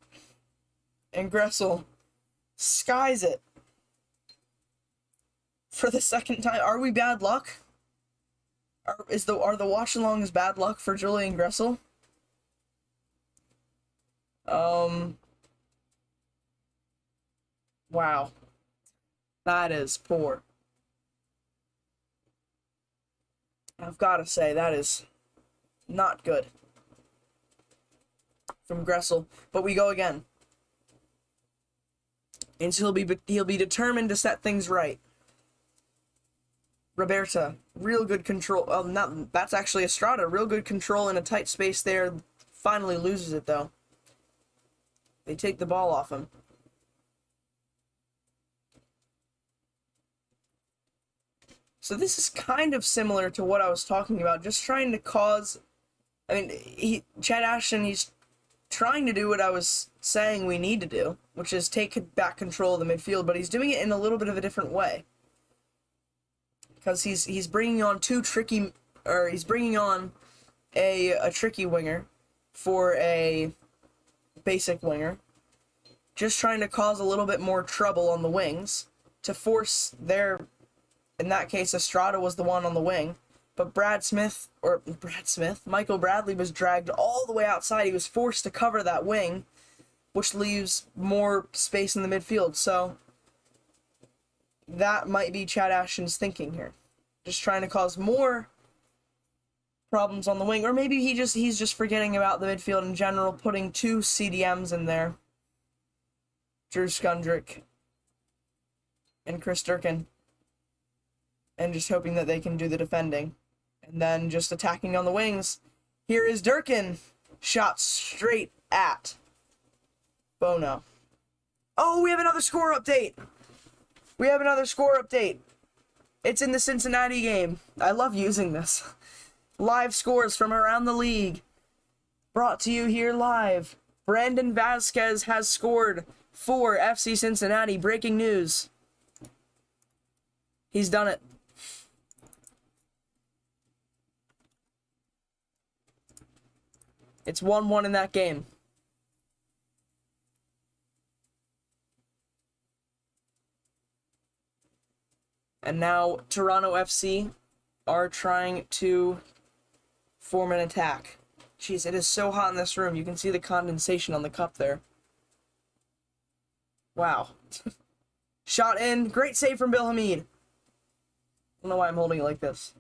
And Gressel skies it. For the second time. Are we bad luck? Are the watch alongs bad luck for Julian Gressel? Wow. That is poor. I've got to say, that is not good from Gressel. But we go again. And so he'll be determined to set things right. Roberta, real good control. That's actually Estrada. Real good control in a tight space there. Finally loses it, though. They take the ball off him. So this is kind of similar to what I was talking about. Just trying to cause... Chad Ashton, he's trying to do what I was saying we need to do, which is take back control of the midfield, but he's doing it in a little bit of a different way. Because he's bringing on he's bringing on a tricky winger for a basic winger. Just trying to cause a little bit more trouble on the wings to force in that case, Estrada was the one on the wing, but Michael Bradley was dragged all the way outside. He was forced to cover that wing, which leaves more space in the midfield. So that might be Chad Ashton's thinking here. Just trying to cause more problems on the wing. Or maybe he's just forgetting about the midfield in general, putting two CDMs in there. Drew Skundrick and Chris Durkin. And just hoping that they can do the defending. And then just attacking on the wings. Here is Durkin. Shot straight at Bono. Oh, we have another score update. It's in the Cincinnati game. I love using this. Live scores from around the league. Brought to you here live. Brandon Vasquez has scored for FC Cincinnati. Breaking news. He's done it. It's 1-1 in that game. And now Toronto FC are trying to form an attack. Jeez, it is so hot in this room. You can see the condensation on the cup there. Wow. Shot in. Great save from Bill Hamid. I don't know why I'm holding it like this.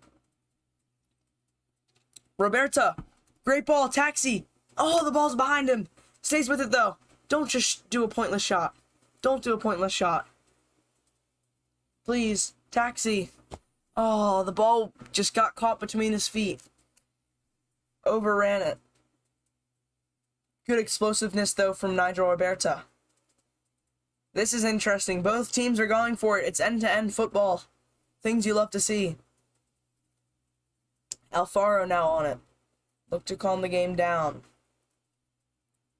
Roberta. Great ball. Taxi. Oh, the ball's behind him. Stays with it, though. Don't just do a pointless shot. Don't do a pointless shot. Please. Taxi. Oh, the ball just got caught between his feet. Overran it. Good explosiveness, though, from Nigel Roberta. This is interesting. Both teams are going for it. It's end-to-end football. Things you love to see. Alfaro now on it. Look to calm the game down.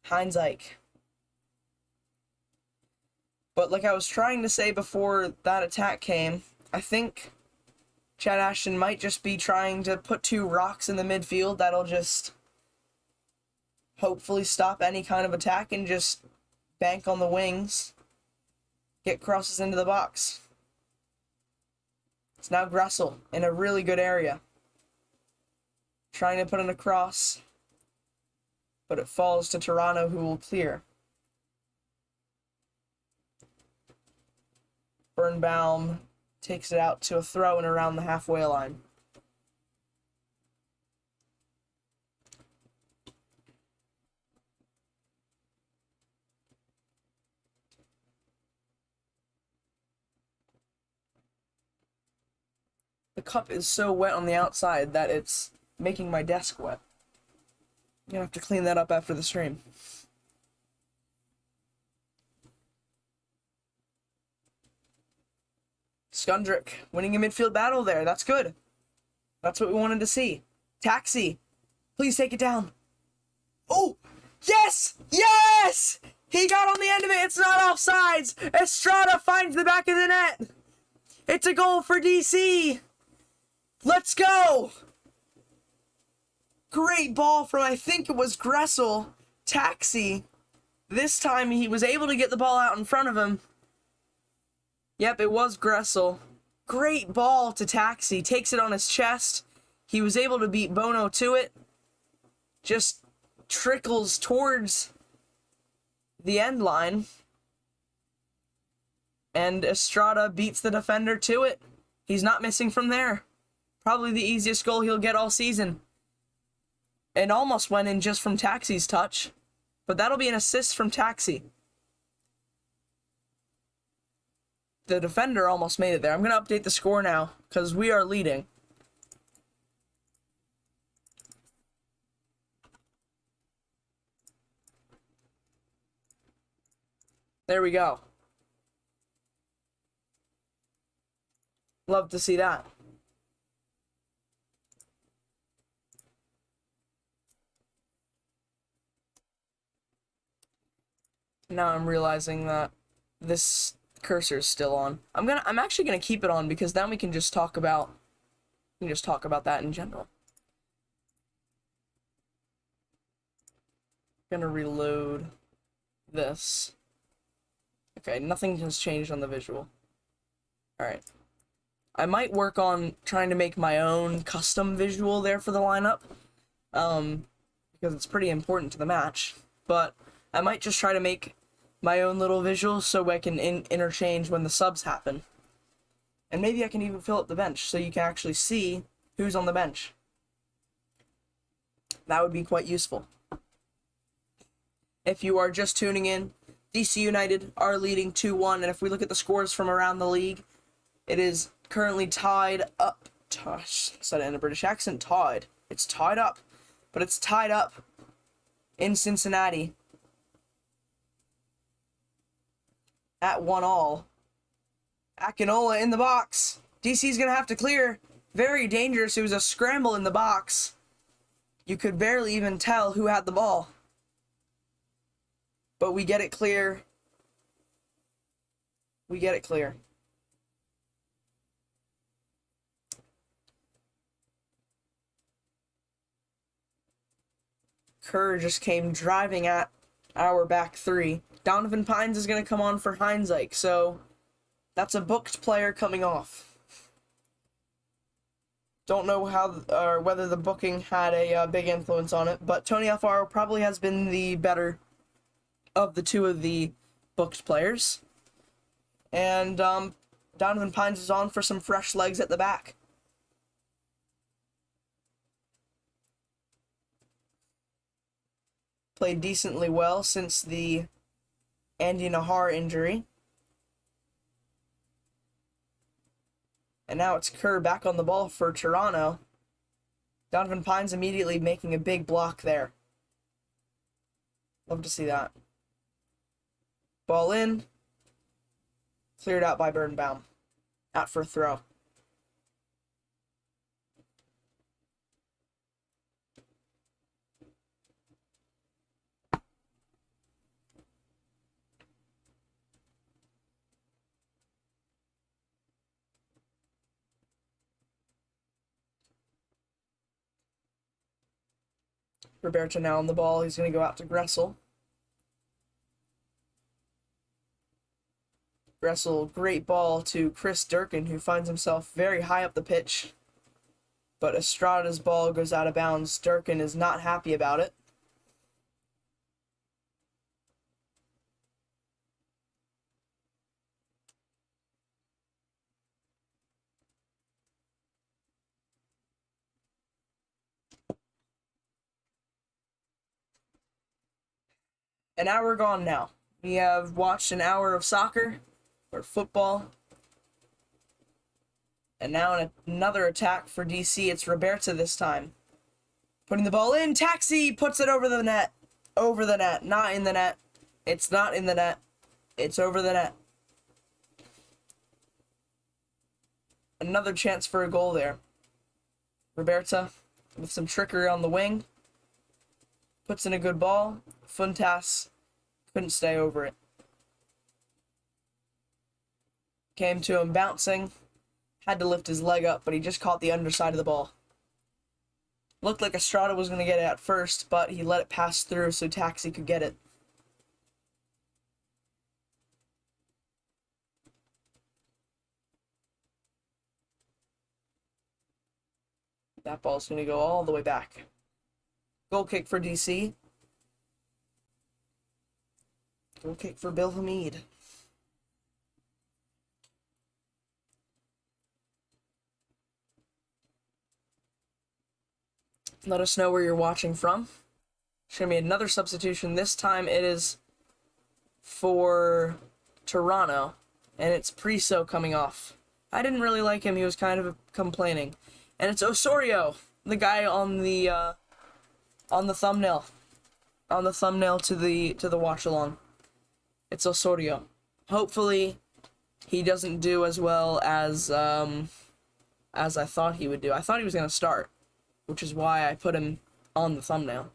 Heinzike. But like I was trying to say before that attack came, I think Chad Ashton might just be trying to put two rocks in the midfield that'll just hopefully stop any kind of attack and just bank on the wings. Get crosses into the box. It's now Gressel in a really good area. Trying to put in a cross, but it falls to Toronto, who will clear. Birnbaum takes it out to a throw and around the halfway line. The cup is so wet on the outside that it's making my desk wet. I'm gonna have to clean that up after the stream. Skundrick winning a midfield battle there. That's good. That's what we wanted to see. Taxi. Please take it down. Oh! Yes! Yes! He got on the end of it. It's not offsides. Estrada finds the back of the net. It's a goal for DC. Let's go! Great ball from, I think it was Gressel. Taxi. This time he was able to get the ball out in front of him. Yep, it was Gressel. Great ball to Taxi. Takes it on his chest. He was able to beat Bono to it. Just trickles towards the end line. And Estrada beats the defender to it. He's not missing from there. Probably the easiest goal he'll get all season. It almost went in just from Taxi's touch. But that'll be an assist from Taxi. The defender almost made it there. I'm going to update the score now, because we are leading. There we go. Love to see that. Now I'm realizing that this cursor is still on. I'm actually gonna keep it on because then we can just talk about that in general. Gonna reload this. Okay, nothing has changed on the visual. Alright. I might work on trying to make my own custom visual there for the lineup. Because it's pretty important to the match. But I might just try to make my own little visuals so I can interchange when the subs happen. And maybe I can even fill up the bench so you can actually see who's on the bench. That would be quite useful. If you are just tuning in, DC United are leading 2-1, and if we look at the scores from around the league, it is currently tied up. Said it in a British accent, tied. It's tied up, but it's tied up in Cincinnati at 1-1. Akinola in the box. DC's gonna have to clear. Very dangerous. It was a scramble in the box. You could barely even tell who had the ball. But we get it clear. We get it clear. Kerr just came driving at our back three. Donovan Pines is going to come on for Heinzike, so that's a booked player coming off. Don't know how or whether the booking had a big influence on it, but Tony Alfaro probably has been the better of the two of the booked players. And Donovan Pines is on for some fresh legs at the back. Played decently well since the Andy Nahar injury. And now it's Kerr back on the ball for Toronto. Donovan Pines immediately making a big block there. Love to see that. Ball in. Cleared out by Birnbaum. Out for a throw. Roberto now on the ball. He's going to go out to Gressel. Gressel, great ball to Chris Durkin, who finds himself very high up the pitch. But Estrada's ball goes out of bounds. Durkin is not happy about it. An hour gone now. We have watched an hour of soccer or football. And now another attack for DC. It's Roberta this time. Putting the ball in. Taxi puts it over the net. Over the net. Not in the net. It's not in the net. It's over the net. Another chance for a goal there. Roberta with some trickery on the wing. Puts in a good ball. Funtas couldn't stay over it. Came to him bouncing. Had to lift his leg up, but he just caught the underside of the ball. Looked like Estrada was going to get it at first, but he let it pass through so Taxi could get it. That ball's going to go all the way back. Goal kick for DC. Goal kick for Bill Hamid. Let us know where you're watching from. It's going to be another substitution. This time it is for Toronto, and it's Priso coming off. I didn't really like him. He was kind of complaining. And it's Osorio, the guy on the thumbnail. On the thumbnail to the watch along. It's Osorio. Hopefully he doesn't do as well as I thought he would do. I thought he was going to start, which is why I put him on the thumbnail.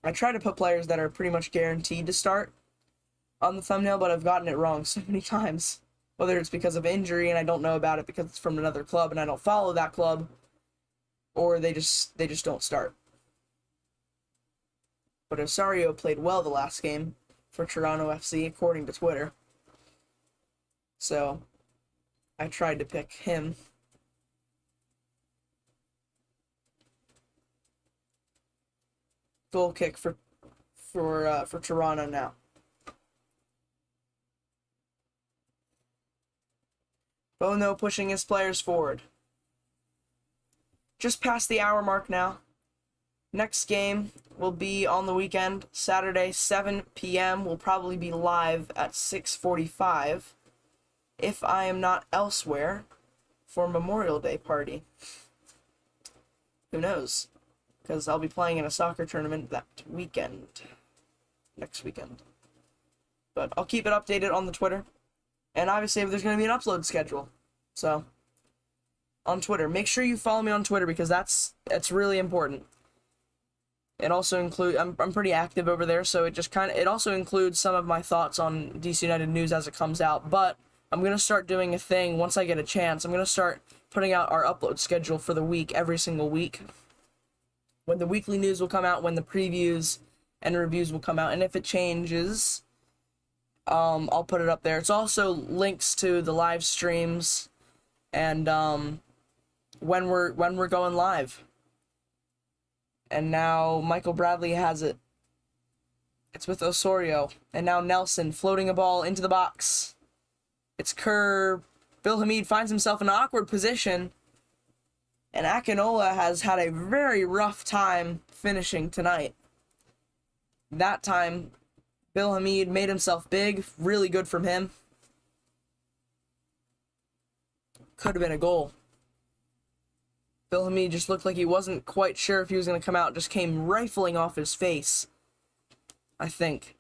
I try to put players that are pretty much guaranteed to start on the thumbnail, but I've gotten it wrong so many times. Whether it's because of injury and I don't know about it because it's from another club and I don't follow that club, or they just don't start. But Osorio played well the last game for Toronto FC, according to Twitter. So I tried to pick him. Goal kick for Toronto now. Bono pushing his players forward. Just past the hour mark now. Next game will be on the weekend, Saturday, 7 p.m. We'll probably be live at 6:45 if I am not elsewhere for Memorial Day party. Who knows? Because I'll be playing in a soccer tournament that weekend. Next weekend. But I'll keep it updated on the Twitter. And obviously there's going to be an upload schedule. So, on Twitter. Make sure you follow me on Twitter because that's really important. It also includes, I'm pretty active over there, so it also includes some of my thoughts on DC United news as it comes out. But I'm going to start doing a thing once I get a chance. I'm going to start putting out our upload schedule for the week every single week. When the weekly news will come out, when the previews and reviews will come out, and if it changes, I'll put it up there. It's also links to the live streams and when we're going live. And now Michael Bradley has it. It's with Osorio, and now Nelson floating a ball into the box. It's Kerr. Bill Hamid finds himself in an awkward position. And Akinola has had a very rough time finishing tonight. That time, Bill Hamid made himself big. Really good from him. Could have been a goal. Bill Hamid just looked like he wasn't quite sure if he was going to come out. Just came rifling off his face, I think.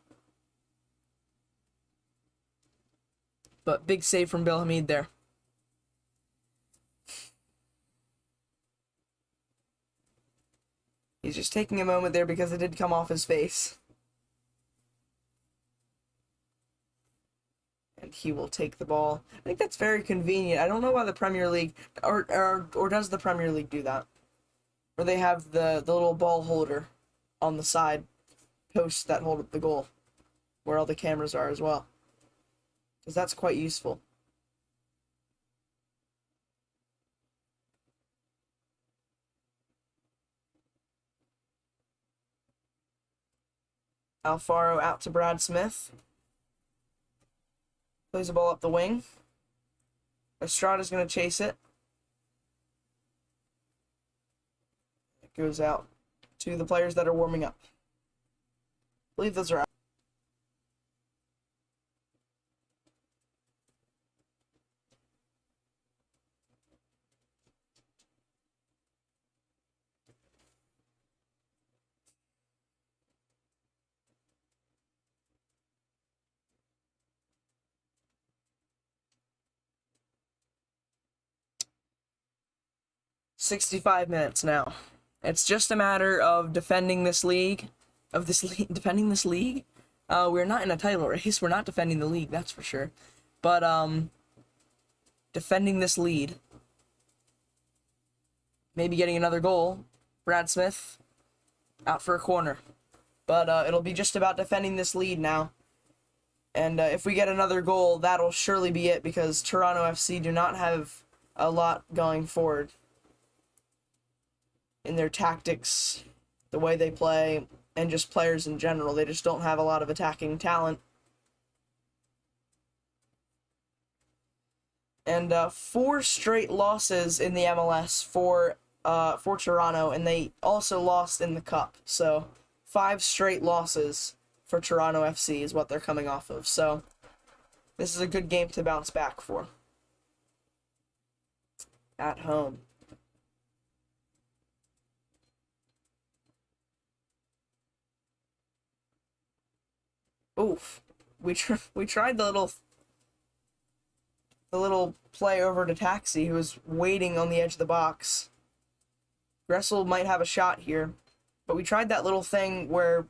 But big save from Bill Hamid there. He's just taking a moment there because it did come off his face. And he will take the ball. I think that's very convenient. I don't know why the Premier League, or does the Premier League do that? Where they have the little ball holder on the side posts that hold up the goal, where all the cameras are as well. Because that's quite useful. Alfaro out to Brad Smith. Plays the ball up the wing. Estrada's going to chase it. It goes out to the players that are warming up. I believe those are out. "65 minutes now. It's just a matter of defending this league. Defending this league? We're not in a title race. We're not defending the league, that's for sure. But, defending this lead. Maybe getting another goal. Brad Smith out for a corner. But, it'll be just about defending this lead now. And, if we get another goal, that'll surely be it, because Toronto FC do not have a lot going forward in their tactics, the way they play, and just players in general. They just don't have a lot of attacking talent. And 4 straight losses in the MLS for Toronto, and they also lost in the Cup. So 5 straight losses for Toronto FC is what they're coming off of. So this is a good game to bounce back for. At home. Oof. We tried the little play over to Taxi, who was waiting on the edge of the box. Gressel might have a shot here, but we tried that little thing where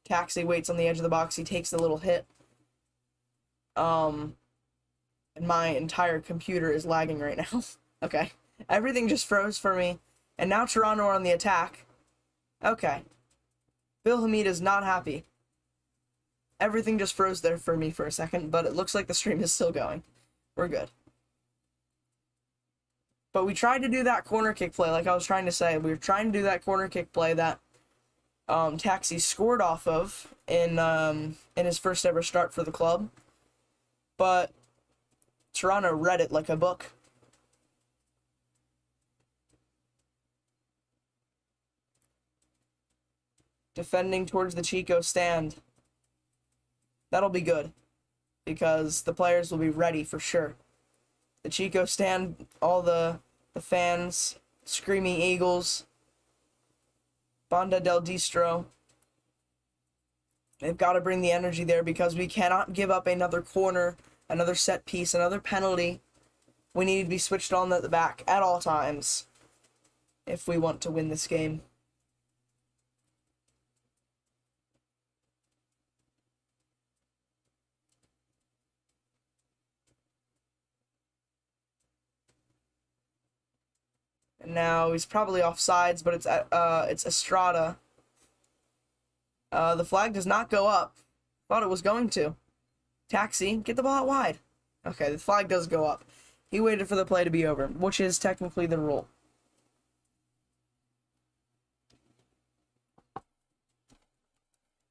Taxi waits on the edge of the box, he takes the little hit. And my entire computer is lagging right now. Okay. Everything just froze for me, and now Toronto are on the attack. Okay. Bill Hamid is not happy. Everything just froze there for me for a second, but it looks like the stream is still going. We're good. But we tried to do that corner kick play, like I was trying to say. We were trying to do that corner kick play that Taxi scored off of in his first ever start for the club. But Toronto read it like a book. Defending towards the Chico stand. That'll be good, because the players will be ready for sure. The Chico stand, all the fans, screaming Eagles, Banda del Distro. They've got to bring the energy there, because we cannot give up another corner, another set piece, another penalty. We need to be switched on at the back at all times if we want to win this game. Now he's probably offsides, but it's Estrada. The flag does not go up. Thought it was going to. Taxi, get the ball out wide. Okay, the flag does go up. He waited for the play to be over, which is technically the rule.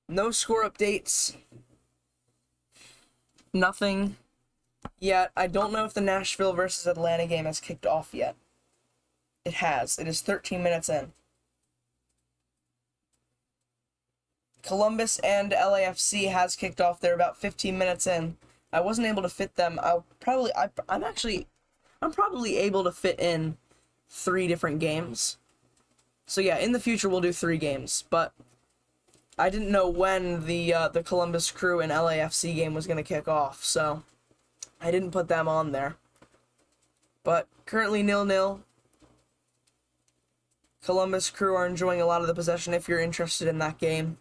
No score updates. Nothing yet. I don't know if the Nashville versus Atlanta game has kicked off yet. It has. It is 13 minutes in. Columbus and LAFC has kicked off. They're about 15 minutes in. I wasn't able to fit them. I'm probably able to fit in 3 different games. So yeah, in the future we'll do 3 games, but I didn't know when the Columbus Crew and LAFC game was going to kick off, so I didn't put them on there. But currently 0-0. Columbus Crew are enjoying a lot of the possession if you're interested in that game.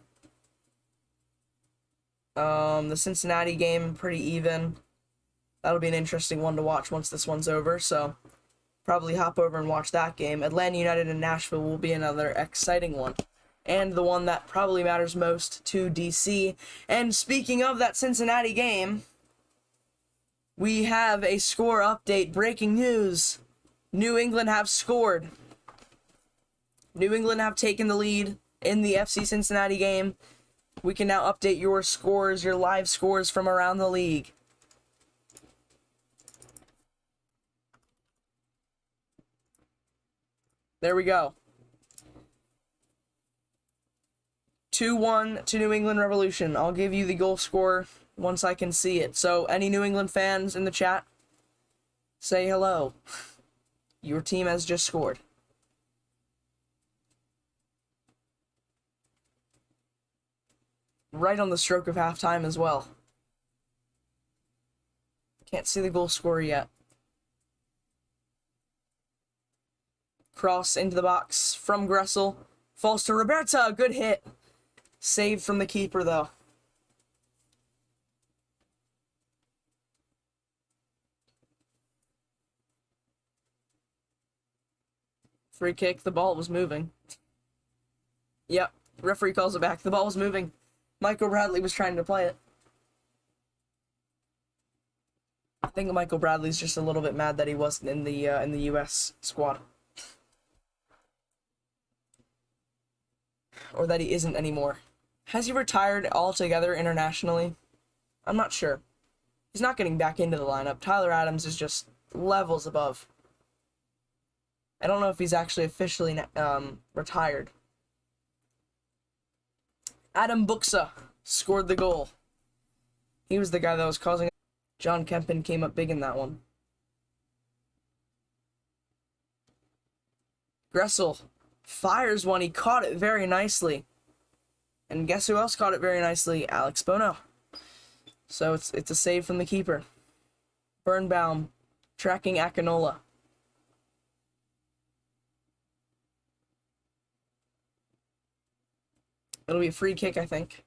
The Cincinnati game, pretty even. That'll be an interesting one to watch once this one's over, so probably hop over and watch that game. Atlanta United and Nashville will be another exciting one, and the one that probably matters most to DC. And speaking of that Cincinnati game, we have a score update. Breaking news. New England have scored. New England have taken the lead in the FC Cincinnati game. We can now update your scores, your live scores from around the league. There we go. 2-1 to New England Revolution. I'll give you the goal score once I can see it. So, any New England fans in the chat, say hello. Your team has just scored. Right on the stroke of halftime as well. Can't see the goal scorer yet. Cross into the box from Gressel. Falls to Roberta. Good hit. Saved from the keeper, though. Free kick. The ball was moving. Yep. Referee calls it back. The ball was moving. Michael Bradley was trying to play it. I think Michael Bradley's just a little bit mad that he wasn't in the U.S. squad. Or that he isn't anymore. Has he retired altogether internationally? I'm not sure. He's not getting back into the lineup. Tyler Adams is just levels above. I don't know if he's actually officially retired. Adam Buxa scored the goal. He was the guy that was causing it. John Kempen came up big in that one. Gressel fires one. He caught it very nicely. And guess who else caught it very nicely? Alex Bono. So it's a save from the keeper. Birnbaum tracking Akinola. It'll be a free kick, I think.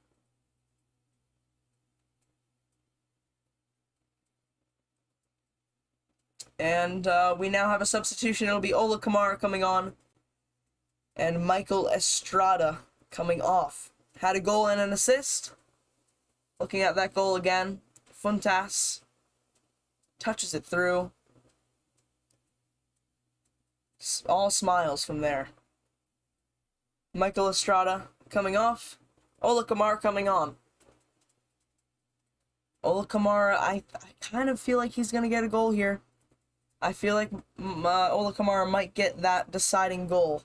And we now have a substitution. It'll be Ola Kamara coming on. And Michael Estrada coming off. Had a goal and an assist. Looking at that goal again. Funtas touches it through. All smiles from there. Michael Estrada coming off. Ola Kamara coming on. Ola Kamara, I kind of feel like he's going to get a goal here. I feel like Ola Kamara might get that deciding goal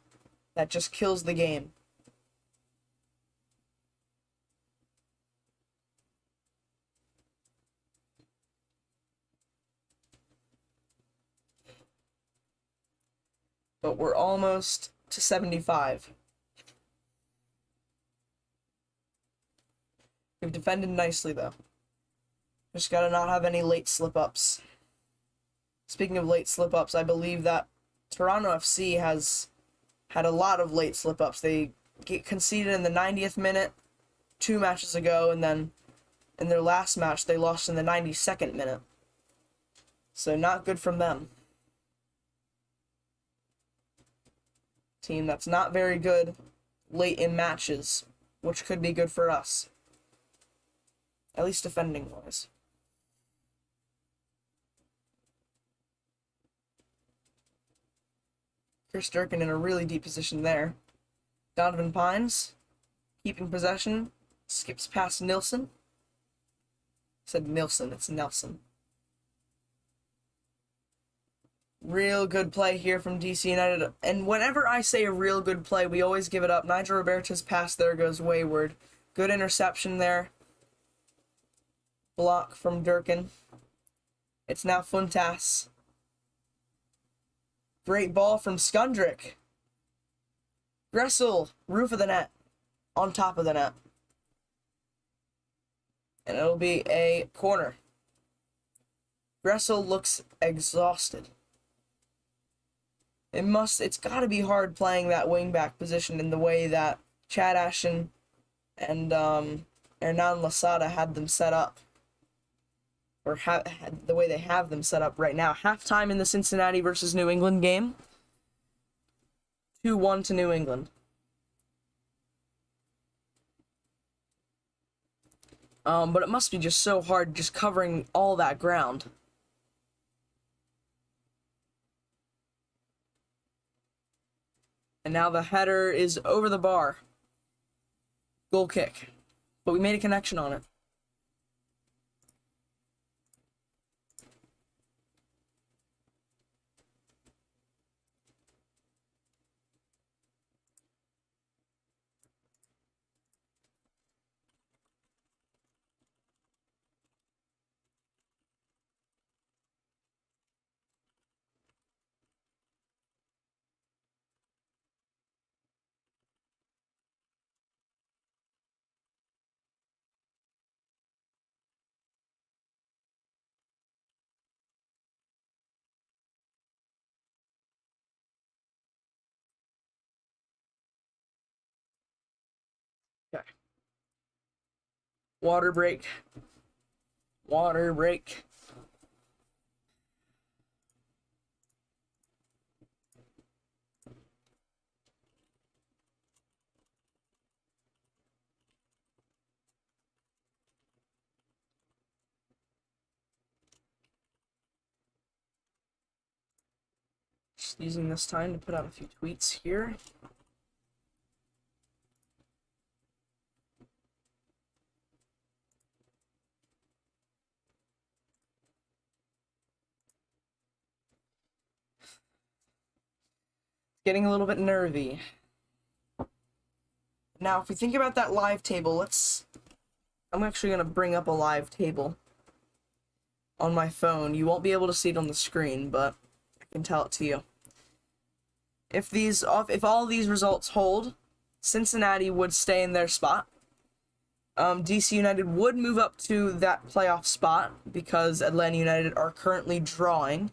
that just kills the game. But we're almost to 75. We've defended nicely, though. Just gotta not have any late slip-ups. Speaking of late slip-ups, I believe that Toronto FC has had a lot of late slip-ups. They get conceded in the 90th minute 2 matches ago, and then in their last match, they lost in the 92nd minute. So not good from them. Team that's not very good late in matches, which could be good for us. At least defending-wise. Chris Durkin in a really deep position there. Donovan Pines, keeping possession, skips past Nilsson. Said Nilsson, it's Nelson. Real good play here from DC United. And whenever I say a real good play, we always give it up. Nigel Roberta's pass there goes wayward. Good interception there. Block from Durkin. It's now Funtas. Great ball from Skundrick. Gressel, roof of the net. On top of the net. And it'll be a corner. Gressel looks exhausted. It's got to be hard playing that wingback position in the way that Chad Ashton and Hernan Lasada had them set up. Or the way they have them set up right now. Halftime in the Cincinnati versus New England game. 2-1 to New England. But it must be just so hard just covering all that ground. And now the header is over the bar. Goal kick. But we made a connection on it. Okay. Water break. Water break. Just using this time to put out a few tweets here. Getting a little bit nervy. Now, if we think about that live table, I'm actually going to bring up a live table on my phone. You won't be able to see it on the screen, but I can tell it to you. If all these results hold, Cincinnati would stay in their spot. DC United would move up to that playoff spot because Atlanta United are currently drawing.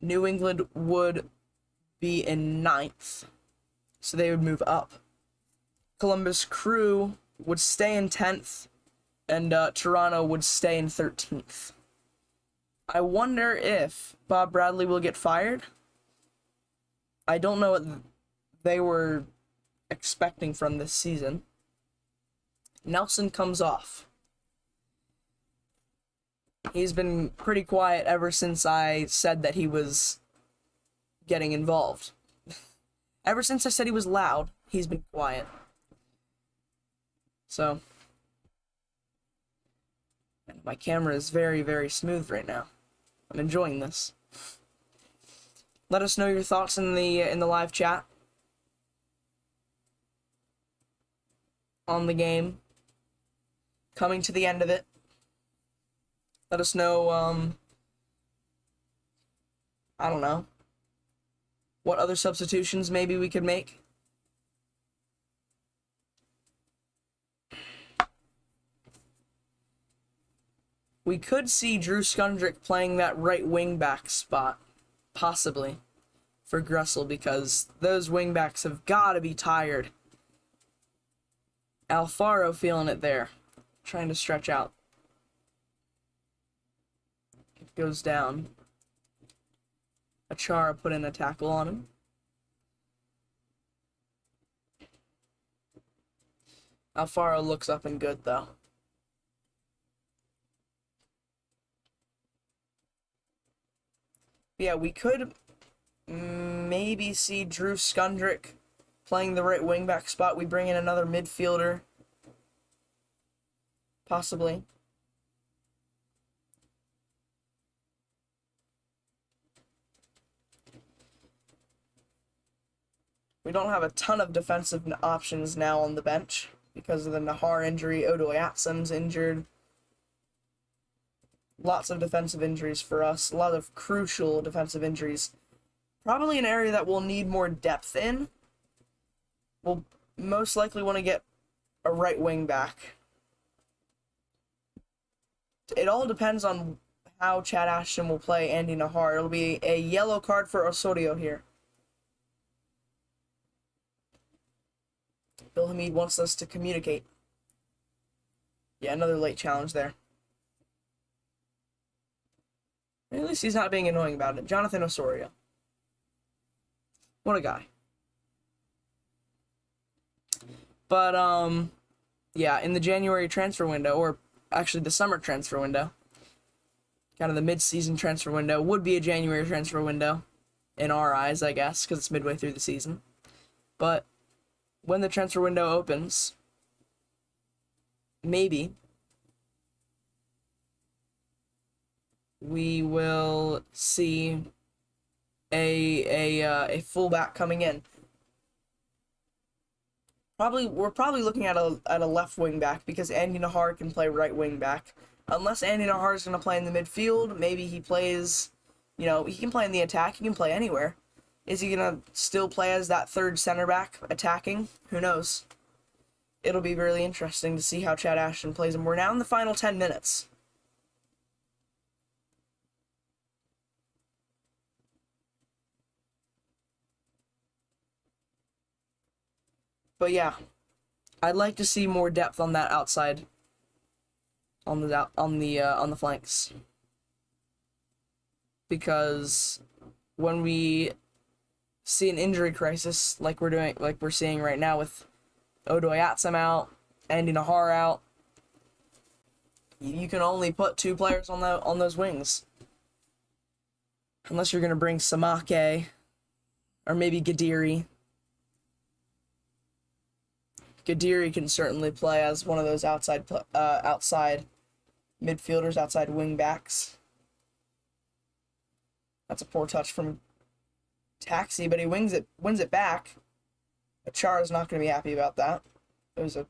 New England would be in 9th, so they would move up. Columbus Crew would stay in 10th, and Toronto would stay in 13th. I wonder if Bob Bradley will get fired. I don't know what they were expecting from this season. Nelson comes off. He's been pretty quiet ever since I said that he was getting involved. Ever since I said he was loud, he's been quiet. So, my camera is very, very smooth right now. I'm enjoying this. Let us know your thoughts in the live chat on the game. Coming to the end of it. Let us know, I don't know, what other substitutions maybe we could make. We could see Drew Skundrick playing that right wing back spot, possibly, for Gressel, because those wing backs have got to be tired. Alfaro feeling it there, trying to stretch out. Goes down. Achara put in a tackle on him. Alfaro looks up and good, though. Yeah, we could maybe see Drew Skundrick playing the right wingback spot. We bring in another midfielder. Possibly. We don't have a ton of defensive options now on the bench because of the Nahar injury. Odoyatsam's injured. Lots of defensive injuries for us. A lot of crucial defensive injuries. Probably an area that we'll need more depth in. We'll most likely want to get a right wing back. It all depends on how Chad Ashton will play Andy Nahar. It'll be a yellow card for Osorio here. Bill Hamid wants us to communicate. Yeah, another late challenge there. At least he's not being annoying about it. Jonathan Osorio. What a guy. But, yeah, in the January transfer window, or actually the summer transfer window, kind of the mid-season transfer window, would be a January transfer window, in our eyes, I guess, because it's midway through the season. But when the transfer window opens, maybe we will see a fullback coming in. We're probably looking at a left wing back because Andy Nahar can play right wing back. Unless Andy Nahar is going to play in the midfield, maybe he plays, he can play in the attack, he can play anywhere. Is he going to still play as that third center back attacking? Who knows? It'll be really interesting to see how Chad Ashton plays him. We're now in the final 10 minutes. But yeah, I'd like to see more depth on that outside, on the flanks, because when we see an injury crisis like we're seeing right now with Odoyatsam out, Andy Nahar out, you can only put 2 players on those wings, unless you're gonna bring Samake or maybe Gadiri. Gadiri can certainly play as one of those outside midfielders, outside wing backs. That's a poor touch from Taxi, but he wins it back. Achara's not going to be happy about that. It was a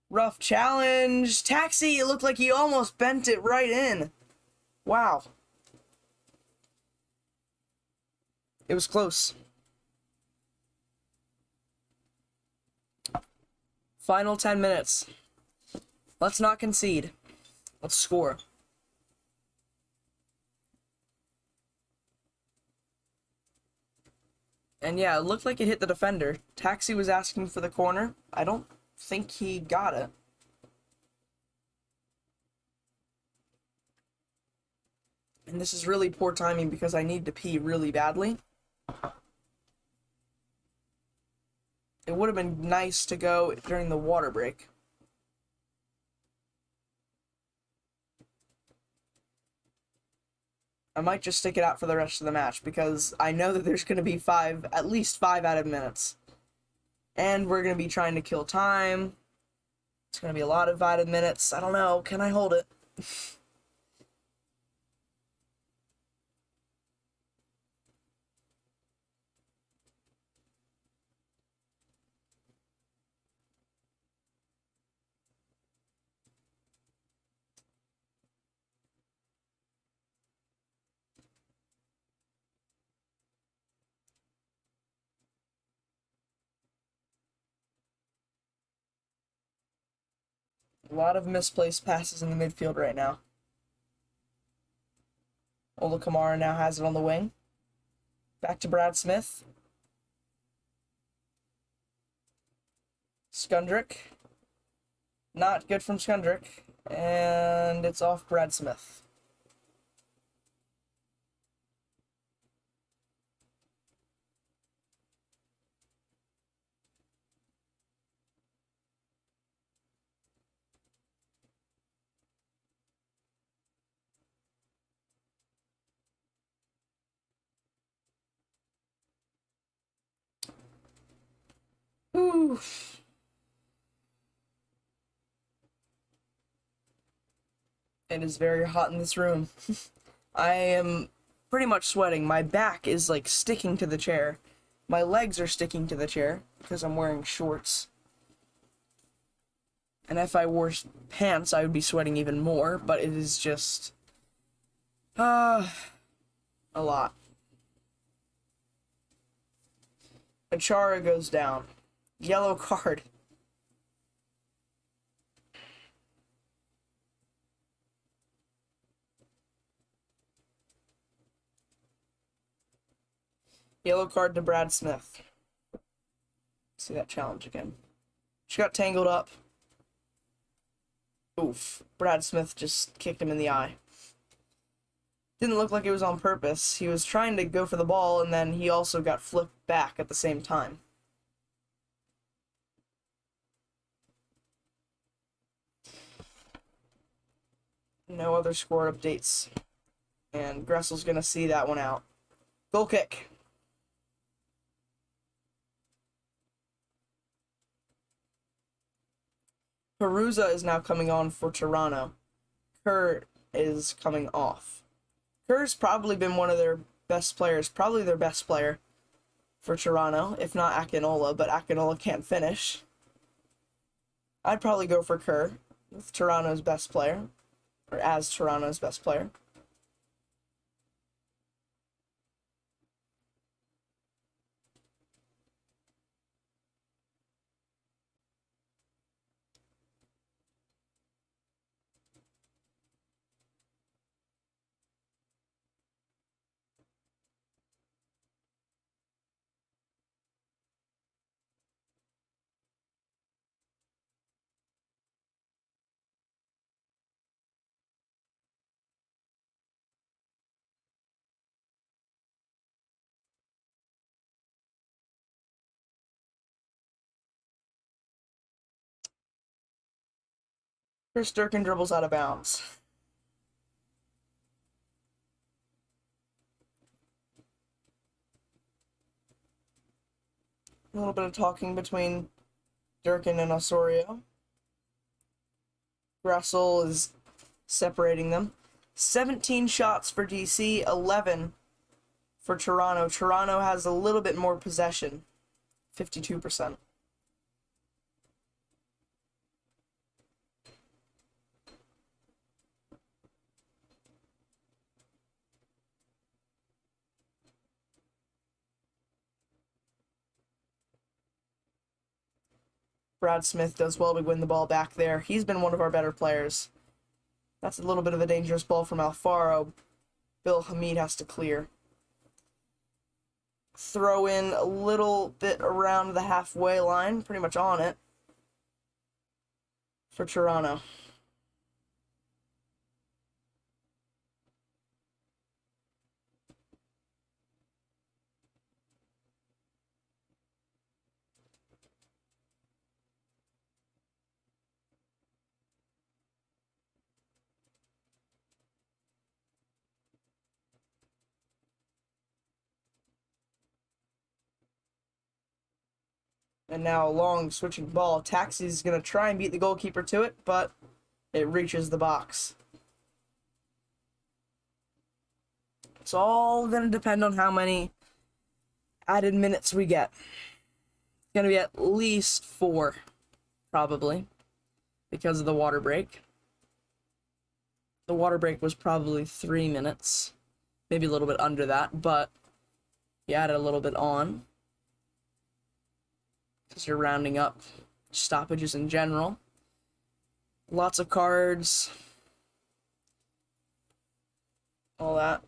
rough challenge. Taxi, it looked like he almost bent it right in. Wow. It was close. Final 10 minutes. Let's not concede. Let's score. And yeah, it looked like it hit the defender. Taxi was asking for the corner. I don't think he got it. And this is really poor timing because I need to pee really badly. It would have been nice to go during the water break. I might just stick it out for the rest of the match because I know that there's going to be at least 5 added minutes. And we're going to be trying to kill time. It's going to be a lot of added minutes. I don't know. Can I hold it? A lot of misplaced passes in the midfield right now. Ola Kamara now has it on the wing. Back to Brad Smith. Skundrick. Not good from Skundrick. And it's off Brad Smith. Ooh. It is very hot in this room. I am pretty much sweating. My back is like sticking to the chair. My legs are sticking to the chair because I'm wearing shorts. And if I wore pants, I would be sweating even more, but it is just a lot. Achara goes down. Yellow card. Yellow card to Brad Smith. See that challenge again. She got tangled up. Oof. Brad Smith just kicked him in the eye. Didn't look like it was on purpose. He was trying to go for the ball, and then he also got flipped back at the same time. No other score updates. And Gressel's gonna see that one out. Goal kick. Perusa is now coming on for Toronto. Kerr is coming off. Kerr's probably been one of their best players, probably their best player for Toronto, if not Akinola, but Akinola can't finish. I'd probably go for Kerr with Toronto's best player, or as Toronto's best player. Chris Durkin dribbles out of bounds. A little bit of talking between Durkin and Osorio. Gressel is separating them. 17 shots for DC, 11 for Toronto. Toronto has a little bit more possession, 52%. Brad Smith does well to win the ball back there. He's been one of our better players. That's a little bit of a dangerous ball from Alfaro. Bill Hamid has to clear. Throw in a little bit around the halfway line, pretty much on it, for Toronto. And now a long switching ball. Taxi's going to try and beat the goalkeeper to it, but it reaches the box. It's all going to depend on how many added minutes we get. It's going to be at least 4, probably, because of the water break. The water break was probably 3 minutes, maybe a little bit under that, but you added a little bit on. Because you're rounding up stoppages in general. Lots of cards. All that.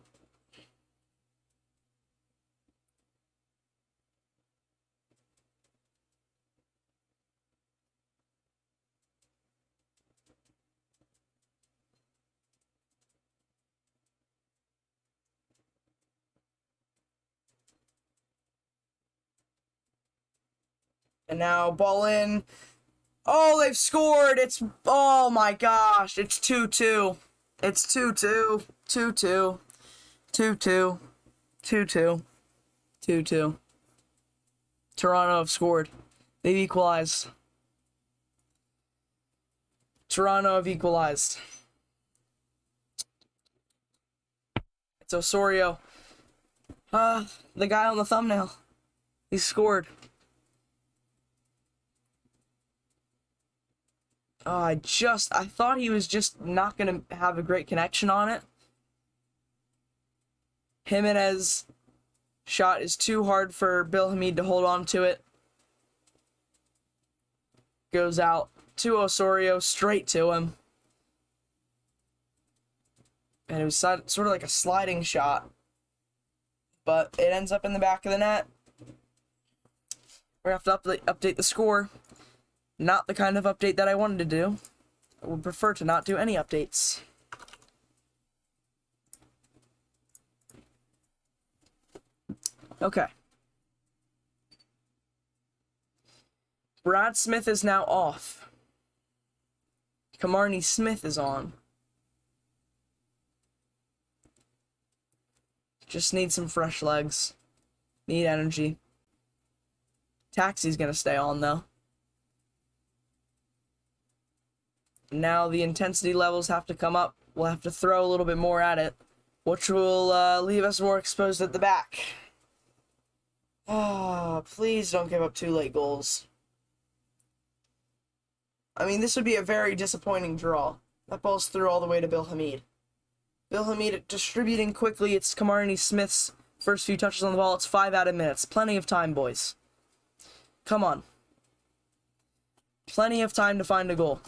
And now ball in. Oh, they've scored. It's, oh my gosh. It's 2-2. It's 2-2. 2-2. 2-2. 2-2. 2-2. Toronto have scored. They've equalized. Toronto have equalized. It's Osorio. The guy on the thumbnail. He scored. Oh, I thought he was just not going to have a great connection on it. Jimenez shot is too hard for Bill Hamid to hold on to it. Goes out to Osorio, straight to him. And it was sort of like a sliding shot. But it ends up in the back of the net. We're going to have to update the score. Not the kind of update that I wanted to do. I would prefer to not do any updates. Okay. Brad Smith is now off. Kamarni Smith is on. Just need some fresh legs. Need energy. Taxi's gonna stay on, though. Now the intensity levels have to come up. We'll have to throw a little bit more at it, which will leave us more exposed at the back. Oh, please don't give up 2 late goals. I mean, this would be a very disappointing draw. That ball's through all the way to Bill Hamid. Bill Hamid distributing quickly. It's Kamarni Smith's first few touches on the ball. It's 5 added minutes. Plenty of time, boys. Come on. Plenty of time to find a goal.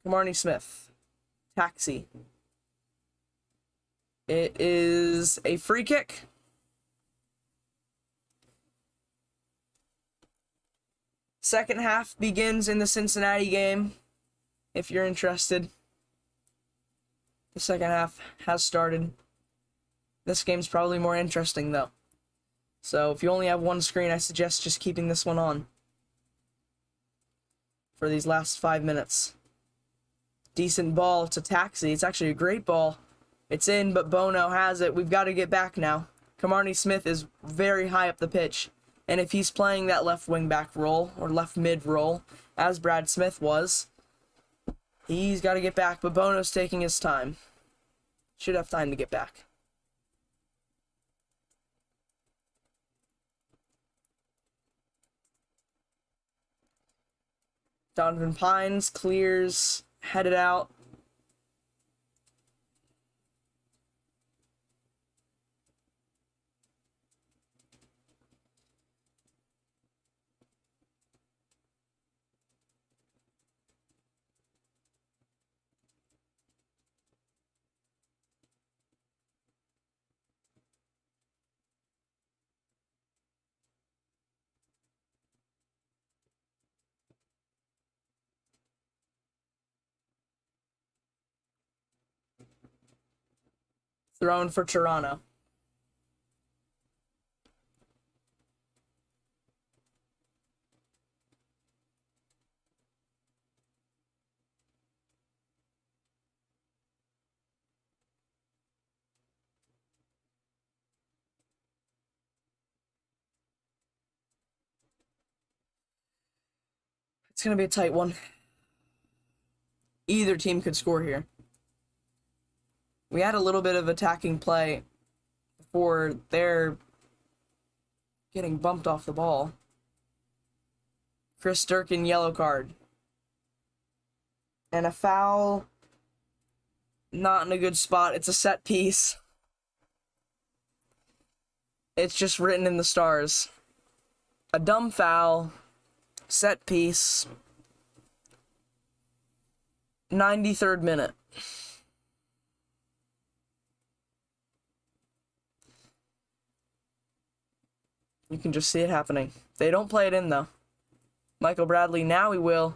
Kamarni Smith. Taxi. It is a free kick. Second half begins in the Cincinnati game, if you're interested. The second half has started. This game's probably more interesting, though. So if you only have one screen, I suggest just keeping this one on for these last 5 minutes. Decent ball to Taxi. It's actually a great ball. It's in, but Bono has it. We've got to get back now. Kamarni Smith is very high up the pitch. And if he's playing that left wing back role, or left mid role, as Brad Smith was, he's got to get back, but Bono's taking his time. Should have time to get back. Donovan Pines clears, headed out. Thrown for Toronto. It's going to be a tight one. Either team could score here. We had a little bit of attacking play before they're getting bumped off the ball. Chris Durkin, yellow card. And a foul. Not in a good spot. It's a set piece. It's just written in the stars. A dumb foul. Set piece. 93rd minute. You can just see it happening. They don't play it in, though. Michael Bradley, now he will.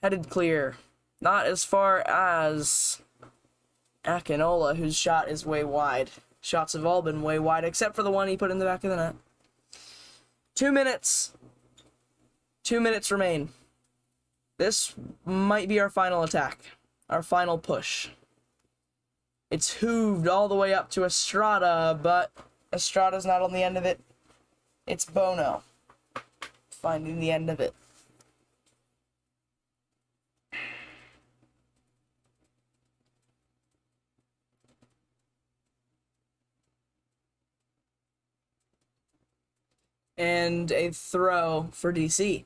Headed clear. Not as far as Akinola, whose shot is way wide. Shots have all been way wide, except for the one he put in the back of the net. 2 minutes. 2 minutes remain. This might be our final attack. Our final push. It's hooved all the way up to Estrada, but Estrada's not on the end of it. It's Bono finding the end of it. And a throw for DC.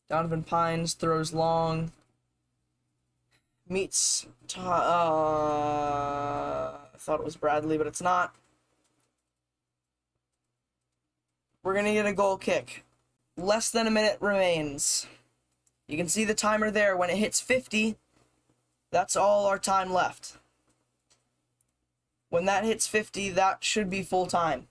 Donovan Pines throws long. Meets... I thought it was Bradley, but it's not. We're going to get a goal kick. Less than a minute remains. You can see the timer there. When it hits 50, that's all our time left. When that hits 50, that should be full time.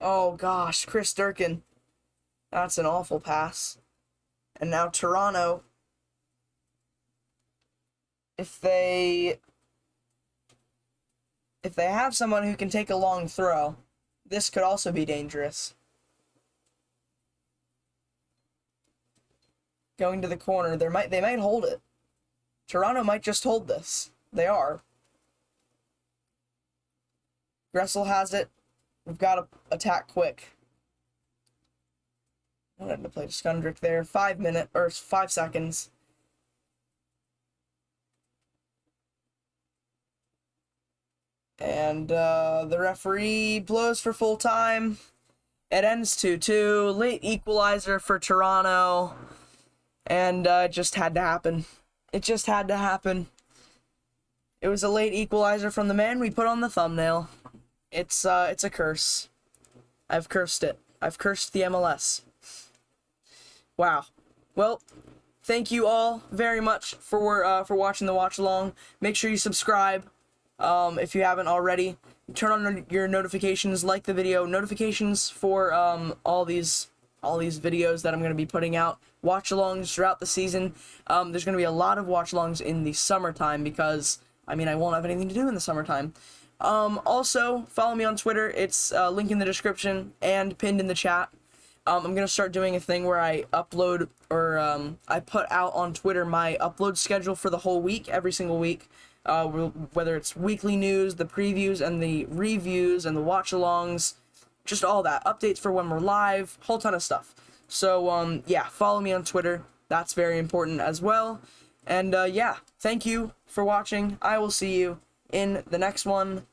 Oh gosh, Chris Durkin. That's an awful pass. And now Toronto, if they have someone who can take a long throw, this could also be dangerous. Going to the corner, they might hold it. Toronto might just hold this. They are. Gressel has it. We've got to attack quick. I wanted to play Skundrick there. 5 seconds. And the referee blows for full time. It ends 2-2. Late equalizer for Toronto. And it just had to happen. It just had to happen. It was a late equalizer from the man we put on the thumbnail. It's a curse. I've cursed it. I've cursed the MLS. Wow. Well, thank you all very much for watching the watch along. Make sure you subscribe if you haven't already. Turn on your notifications, like the video, notifications for all these videos that I'm going to be putting out. Watch alongs throughout the season. There's going to be a lot of watch alongs in the summertime because I won't have anything to do in the summertime. Also, follow me on Twitter. It's link in the description and pinned in the chat. I'm going to start doing a thing where I upload or I put out on Twitter my upload schedule for the whole week, every single week. Whether it's weekly news, the previews, and the reviews, and the watch-alongs, just all that. Updates for when we're live, whole ton of stuff. So, yeah, follow me on Twitter. That's very important as well. And, yeah, thank you for watching. I will see you in the next one.